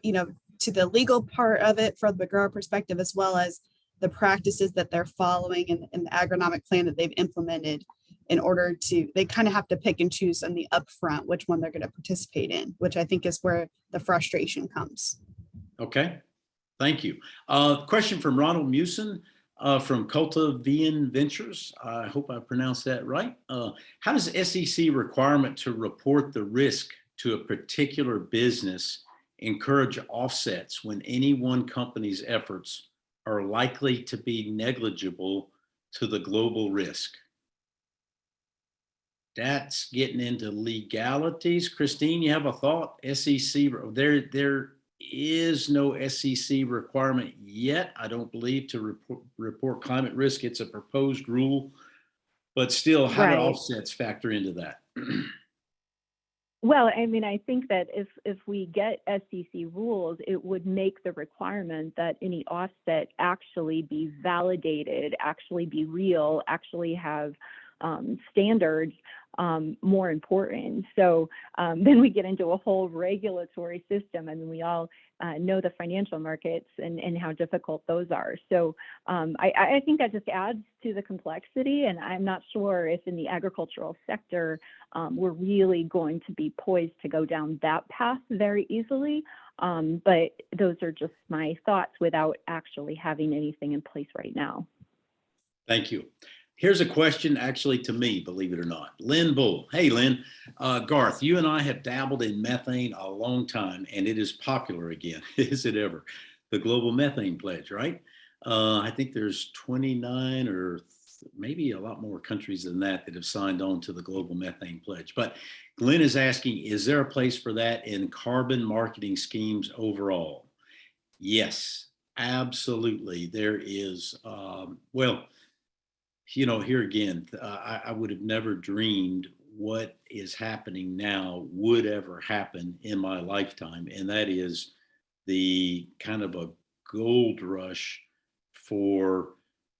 to the legal part of it from the grower perspective, as well as the practices that they're following and the agronomic plan that they've implemented in order to, they kind of have to pick and choose on the upfront which one they're going to participate in, which I think is where the frustration comes. Okay, thank you. Question from Ronald Mewson from Cultivian Ventures. I hope I pronounced that right. How does SEC requirement to report the risk to a particular business encourage offsets when any one company's efforts are likely to be negligible to the global risk? That's getting into legalities. Kristine, you have a thought? SEC, there is no SEC requirement yet, I don't believe, to report climate risk. It's a proposed rule, but still, how do offsets factor into that? Well, I mean, I think that if we get SEC rules, it would make the requirement that any offset actually be validated, actually be real, actually have standards more important. So then we get into a whole regulatory system, and we all know the financial markets and how difficult those are. So I think that just adds to the complexity, and I'm not sure if in the agricultural sector we're really going to be poised to go down that path very easily. But those are just my thoughts without actually having anything in place right now. Thank you. Here's a question actually to me, believe it or not. Lynn Bull. Hey, Lynn. Garth, you and I have dabbled in methane a long time, and it is popular again. Is it ever? The Global Methane Pledge, right? I think there's 29 or maybe a lot more countries than that have signed on to the Global Methane Pledge. But Glenn is asking, is there a place for that in carbon marketing schemes overall? Yes, absolutely. There is. Well, you know, here again, I would have never dreamed what is happening now would ever happen in my lifetime. And that is the kind of a gold rush for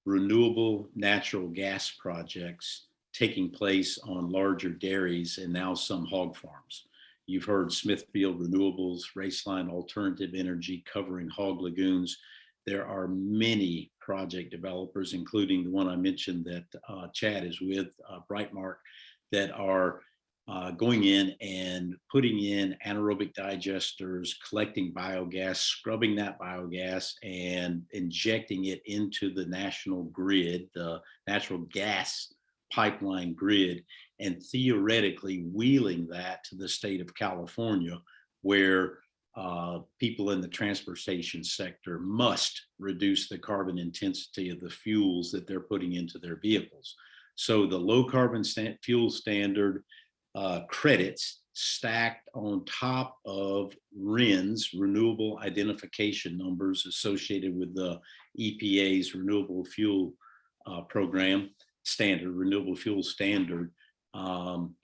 renewable natural gas projects taking place on larger dairies and now some hog farms. You've heard Smithfield Renewables, Raceline Alternative Energy covering hog lagoons. There are many project developers, including the one I mentioned that Chad is with, Brightmark, that are going in and putting in anaerobic digesters, collecting biogas, scrubbing that biogas, and injecting it into the national grid, the natural gas pipeline grid, and theoretically wheeling that to the state of California, where people in the transportation sector must reduce the carbon intensity of the fuels that they're putting into their vehicles. So the low carbon fuel standard credits stacked on top of RINs, renewable identification numbers associated with the EPA's renewable fuel program standard, renewable fuel standard,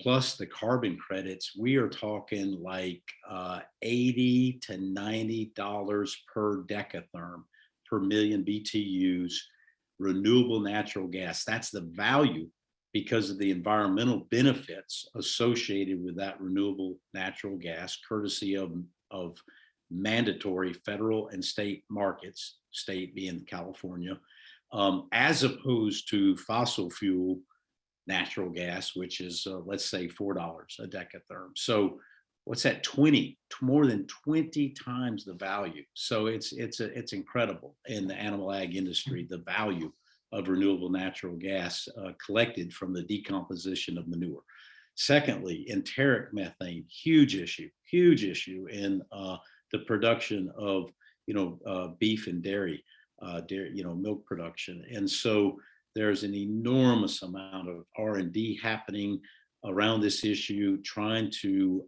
plus the carbon credits, we are talking like $80 to $90 per decatherm per million BTUs renewable natural gas. That's the value because of the environmental benefits associated with that renewable natural gas, courtesy of mandatory federal and state markets, state being California, as opposed to fossil fuel natural gas, which is let's say $4 a decatherm. So what's that? More than 20 times the value. So it's incredible in the animal ag industry, the value of renewable natural gas collected from the decomposition of manure. Secondly, enteric methane, huge issue in the production of beef and dairy, milk production. And so there's an enormous amount of R&D happening around this issue, trying to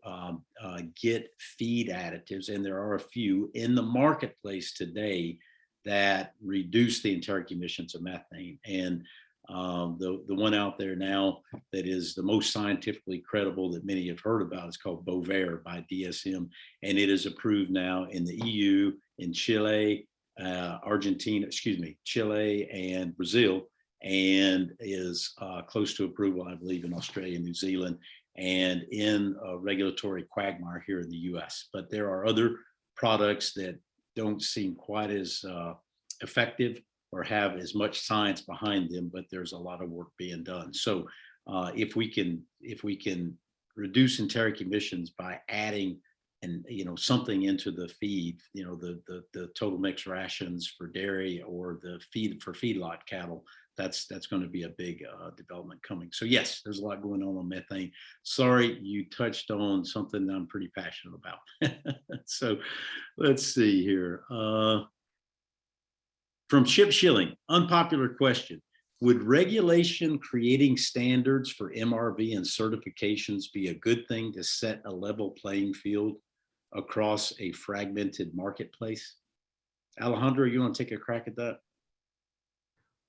get feed additives, and there are a few in the marketplace today that reduce the enteric emissions of methane. And the one out there now that is the most scientifically credible that many have heard about is called Bovaer by DSM, and it is approved now in the EU, in Chile, Chile and Brazil, and is close to approval, I believe, in Australia, New Zealand, and in a regulatory quagmire here in the US. But there are other products that don't seem quite as effective or have as much science behind them, but there's a lot of work being done. So if we can reduce enteric emissions by adding something into the feed, the total mix rations for dairy or the feed for feedlot cattle, that's going to be a big development coming. So yes, there's a lot going on methane. Sorry, you touched on something that I'm pretty passionate about. So let's see here. From Chip Schilling, unpopular question. Would regulation creating standards for MRV and certifications be a good thing to set a level playing field across a fragmented marketplace? Alejandro, you want to take a crack at that?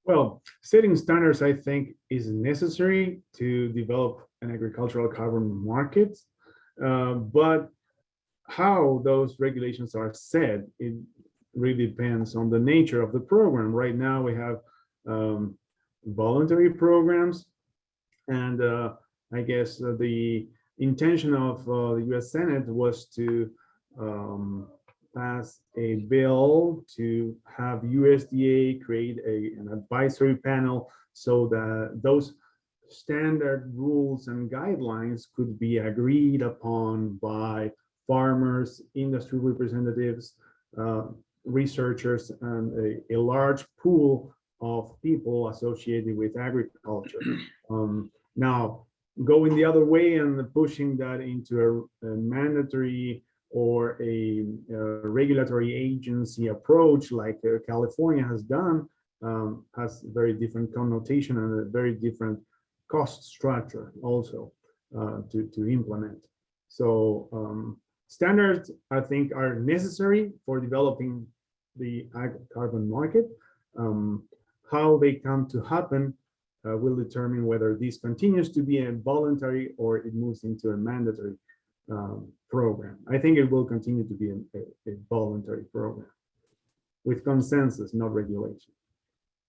Well, setting standards, I think, is necessary to develop an agricultural carbon market, but how those regulations are set, it really depends on the nature of the program. Right now, we have voluntary programs, And I guess the intention of the US Senate was to pass a bill to have USDA create an advisory panel so that those standard rules and guidelines could be agreed upon by farmers, industry representatives, researchers, and a large pool of people associated with agriculture. Now, going the other way and pushing that into a mandatory or a regulatory agency approach like California has done has very different connotation and a very different cost structure also to implement. So standards, I think, are necessary for developing the carbon market. How they come to happen will determine whether this continues to be a voluntary or it moves into a mandatory program. I think it will continue to be a voluntary program with consensus, not regulation.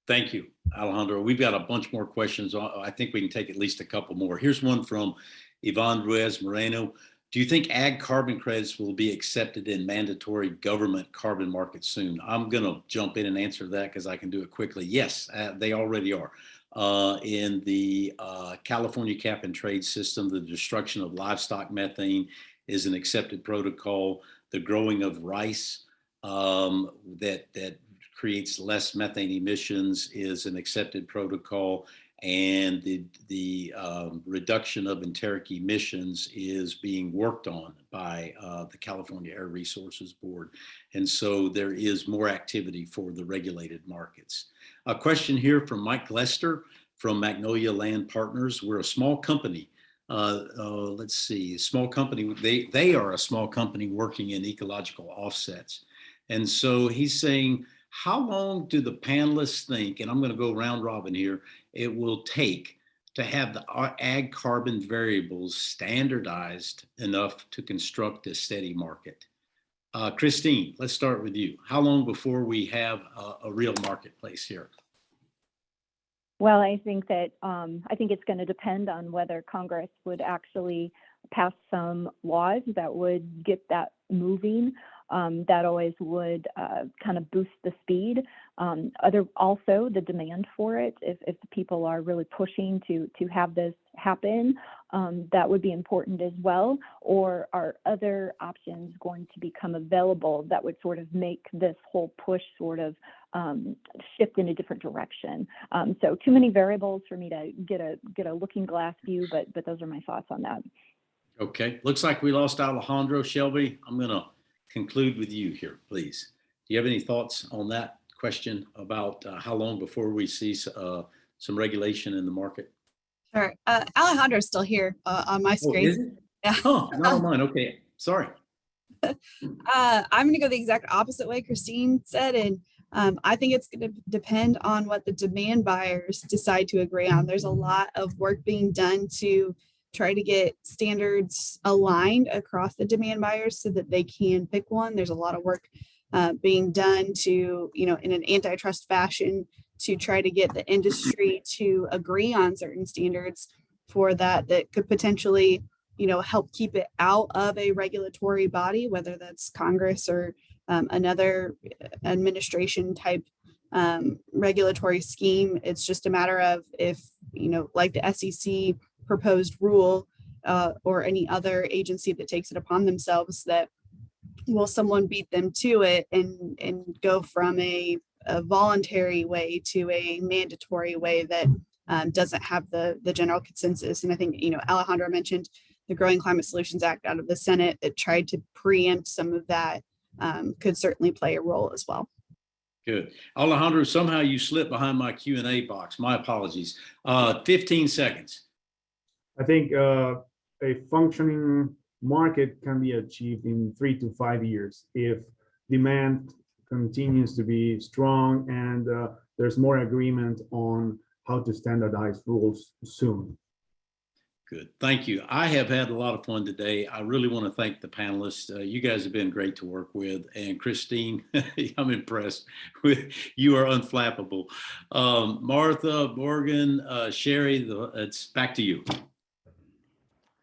Thank you, Alejandro. We've got a bunch more questions. I think we can take at least a couple more. Here's one from Yvonne Ruiz Moreno. Do you think ag carbon credits will be accepted in mandatory government carbon markets soon? I'm going to jump in and answer that because I can do it quickly. Yes, they already are. In the California cap and trade system, the destruction of livestock methane is an accepted protocol. The growing of rice that creates less methane emissions is an accepted protocol. And the reduction of enteric emissions is being worked on by the California Air Resources Board. And so there is more activity for the regulated markets. A question here from Mike Lester from Magnolia Land Partners. We're a small company. Let's see, small company. They are a small company working in ecological offsets. And so he's saying, how long do the panelists think, and I'm going to go round robin here, it will take to have the ag carbon variables standardized enough to construct a steady market? Kristine, let's start with you. How long before we have a real marketplace here? Well, I think that I think it's going to depend on whether Congress would actually pass some laws that would get that moving. That always would kind of boost the speed. Also the demand for it. If the people are really pushing to have this happen, that would be important as well. Or are other options going to become available that would sort of make this whole push sort of shift in a different direction? So too many variables for me to get a looking glass view, but those are my thoughts on that. Okay, looks like we lost Alejandro. Shelby, I'm going to conclude with you here, please. Do you have any thoughts on that question about how long before we see some regulation in the market? Sure. Alejandro's still here on my screen. Oh, is it? Yeah. Oh, not on mine. Okay, sorry. I'm going to go the exact opposite way Kristine said, and I think it's going to depend on what the demand buyers decide to agree on. There's a lot of work being done to try to get standards aligned across the demand buyers so that they can pick one. There's a lot of work being done to, in an antitrust fashion to try to get the industry to agree on certain standards for that could potentially, help keep it out of a regulatory body, whether that's Congress or another administration type regulatory scheme. It's just a matter of if, like the SEC proposed rule or any other agency that takes it upon themselves, that will someone beat them to it and go from a voluntary way to a mandatory way that doesn't have the general consensus. And I think, Alejandro mentioned the Growing Climate Solutions Act out of the Senate that tried to preempt some of that could certainly play a role as well. Good. Alejandro, somehow you slipped behind my Q&A box. My apologies. 15 seconds. I think a functioning market can be achieved in 3 to 5 years if demand continues to be strong and there's more agreement on how to standardize rules soon. Good. Thank you. I have had a lot of fun today. I really want to thank the panelists. You guys have been great to work with. And Kristine, I'm impressed with you are unflappable. Martha, Morgan, Sherry, it's back to you.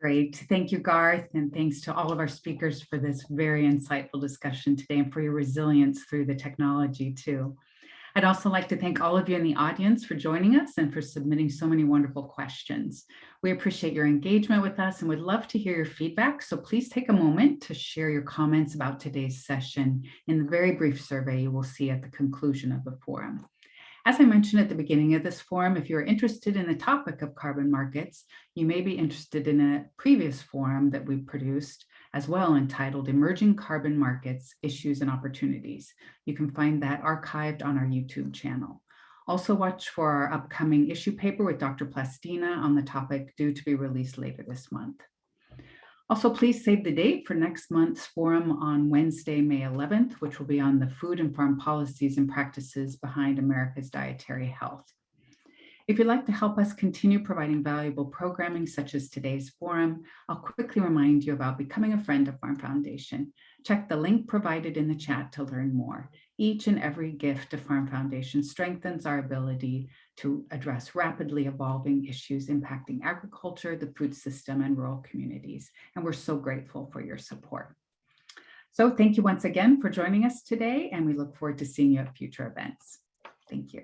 Great. Thank you, Garth, and thanks to all of our speakers for this very insightful discussion today and for your resilience through the technology too. I'd also like to thank all of you in the audience for joining us and for submitting so many wonderful questions. We appreciate your engagement with us and would love to hear your feedback. So please take a moment to share your comments about today's session in the very brief survey you will see at the conclusion of the forum. As I mentioned at the beginning of this forum, if you're interested in the topic of carbon markets, you may be interested in a previous forum that we produced as well, entitled Emerging Carbon Markets, Issues and Opportunities. You can find that archived on our YouTube channel. Also watch for our upcoming issue paper with Dr. Plastina on the topic, due to be released later this month. Also, please save the date for next month's forum on Wednesday, May 11th, which will be on the food and farm policies and practices behind America's dietary health. If you'd like to help us continue providing valuable programming such as today's forum, I'll quickly remind you about becoming a friend of Farm Foundation. Check the link provided in the chat to learn more. Each and every gift to Farm Foundation strengthens our ability to address rapidly evolving issues impacting agriculture, the food system, and rural communities. And we're so grateful for your support. So thank you once again for joining us today, and we look forward to seeing you at future events. Thank you.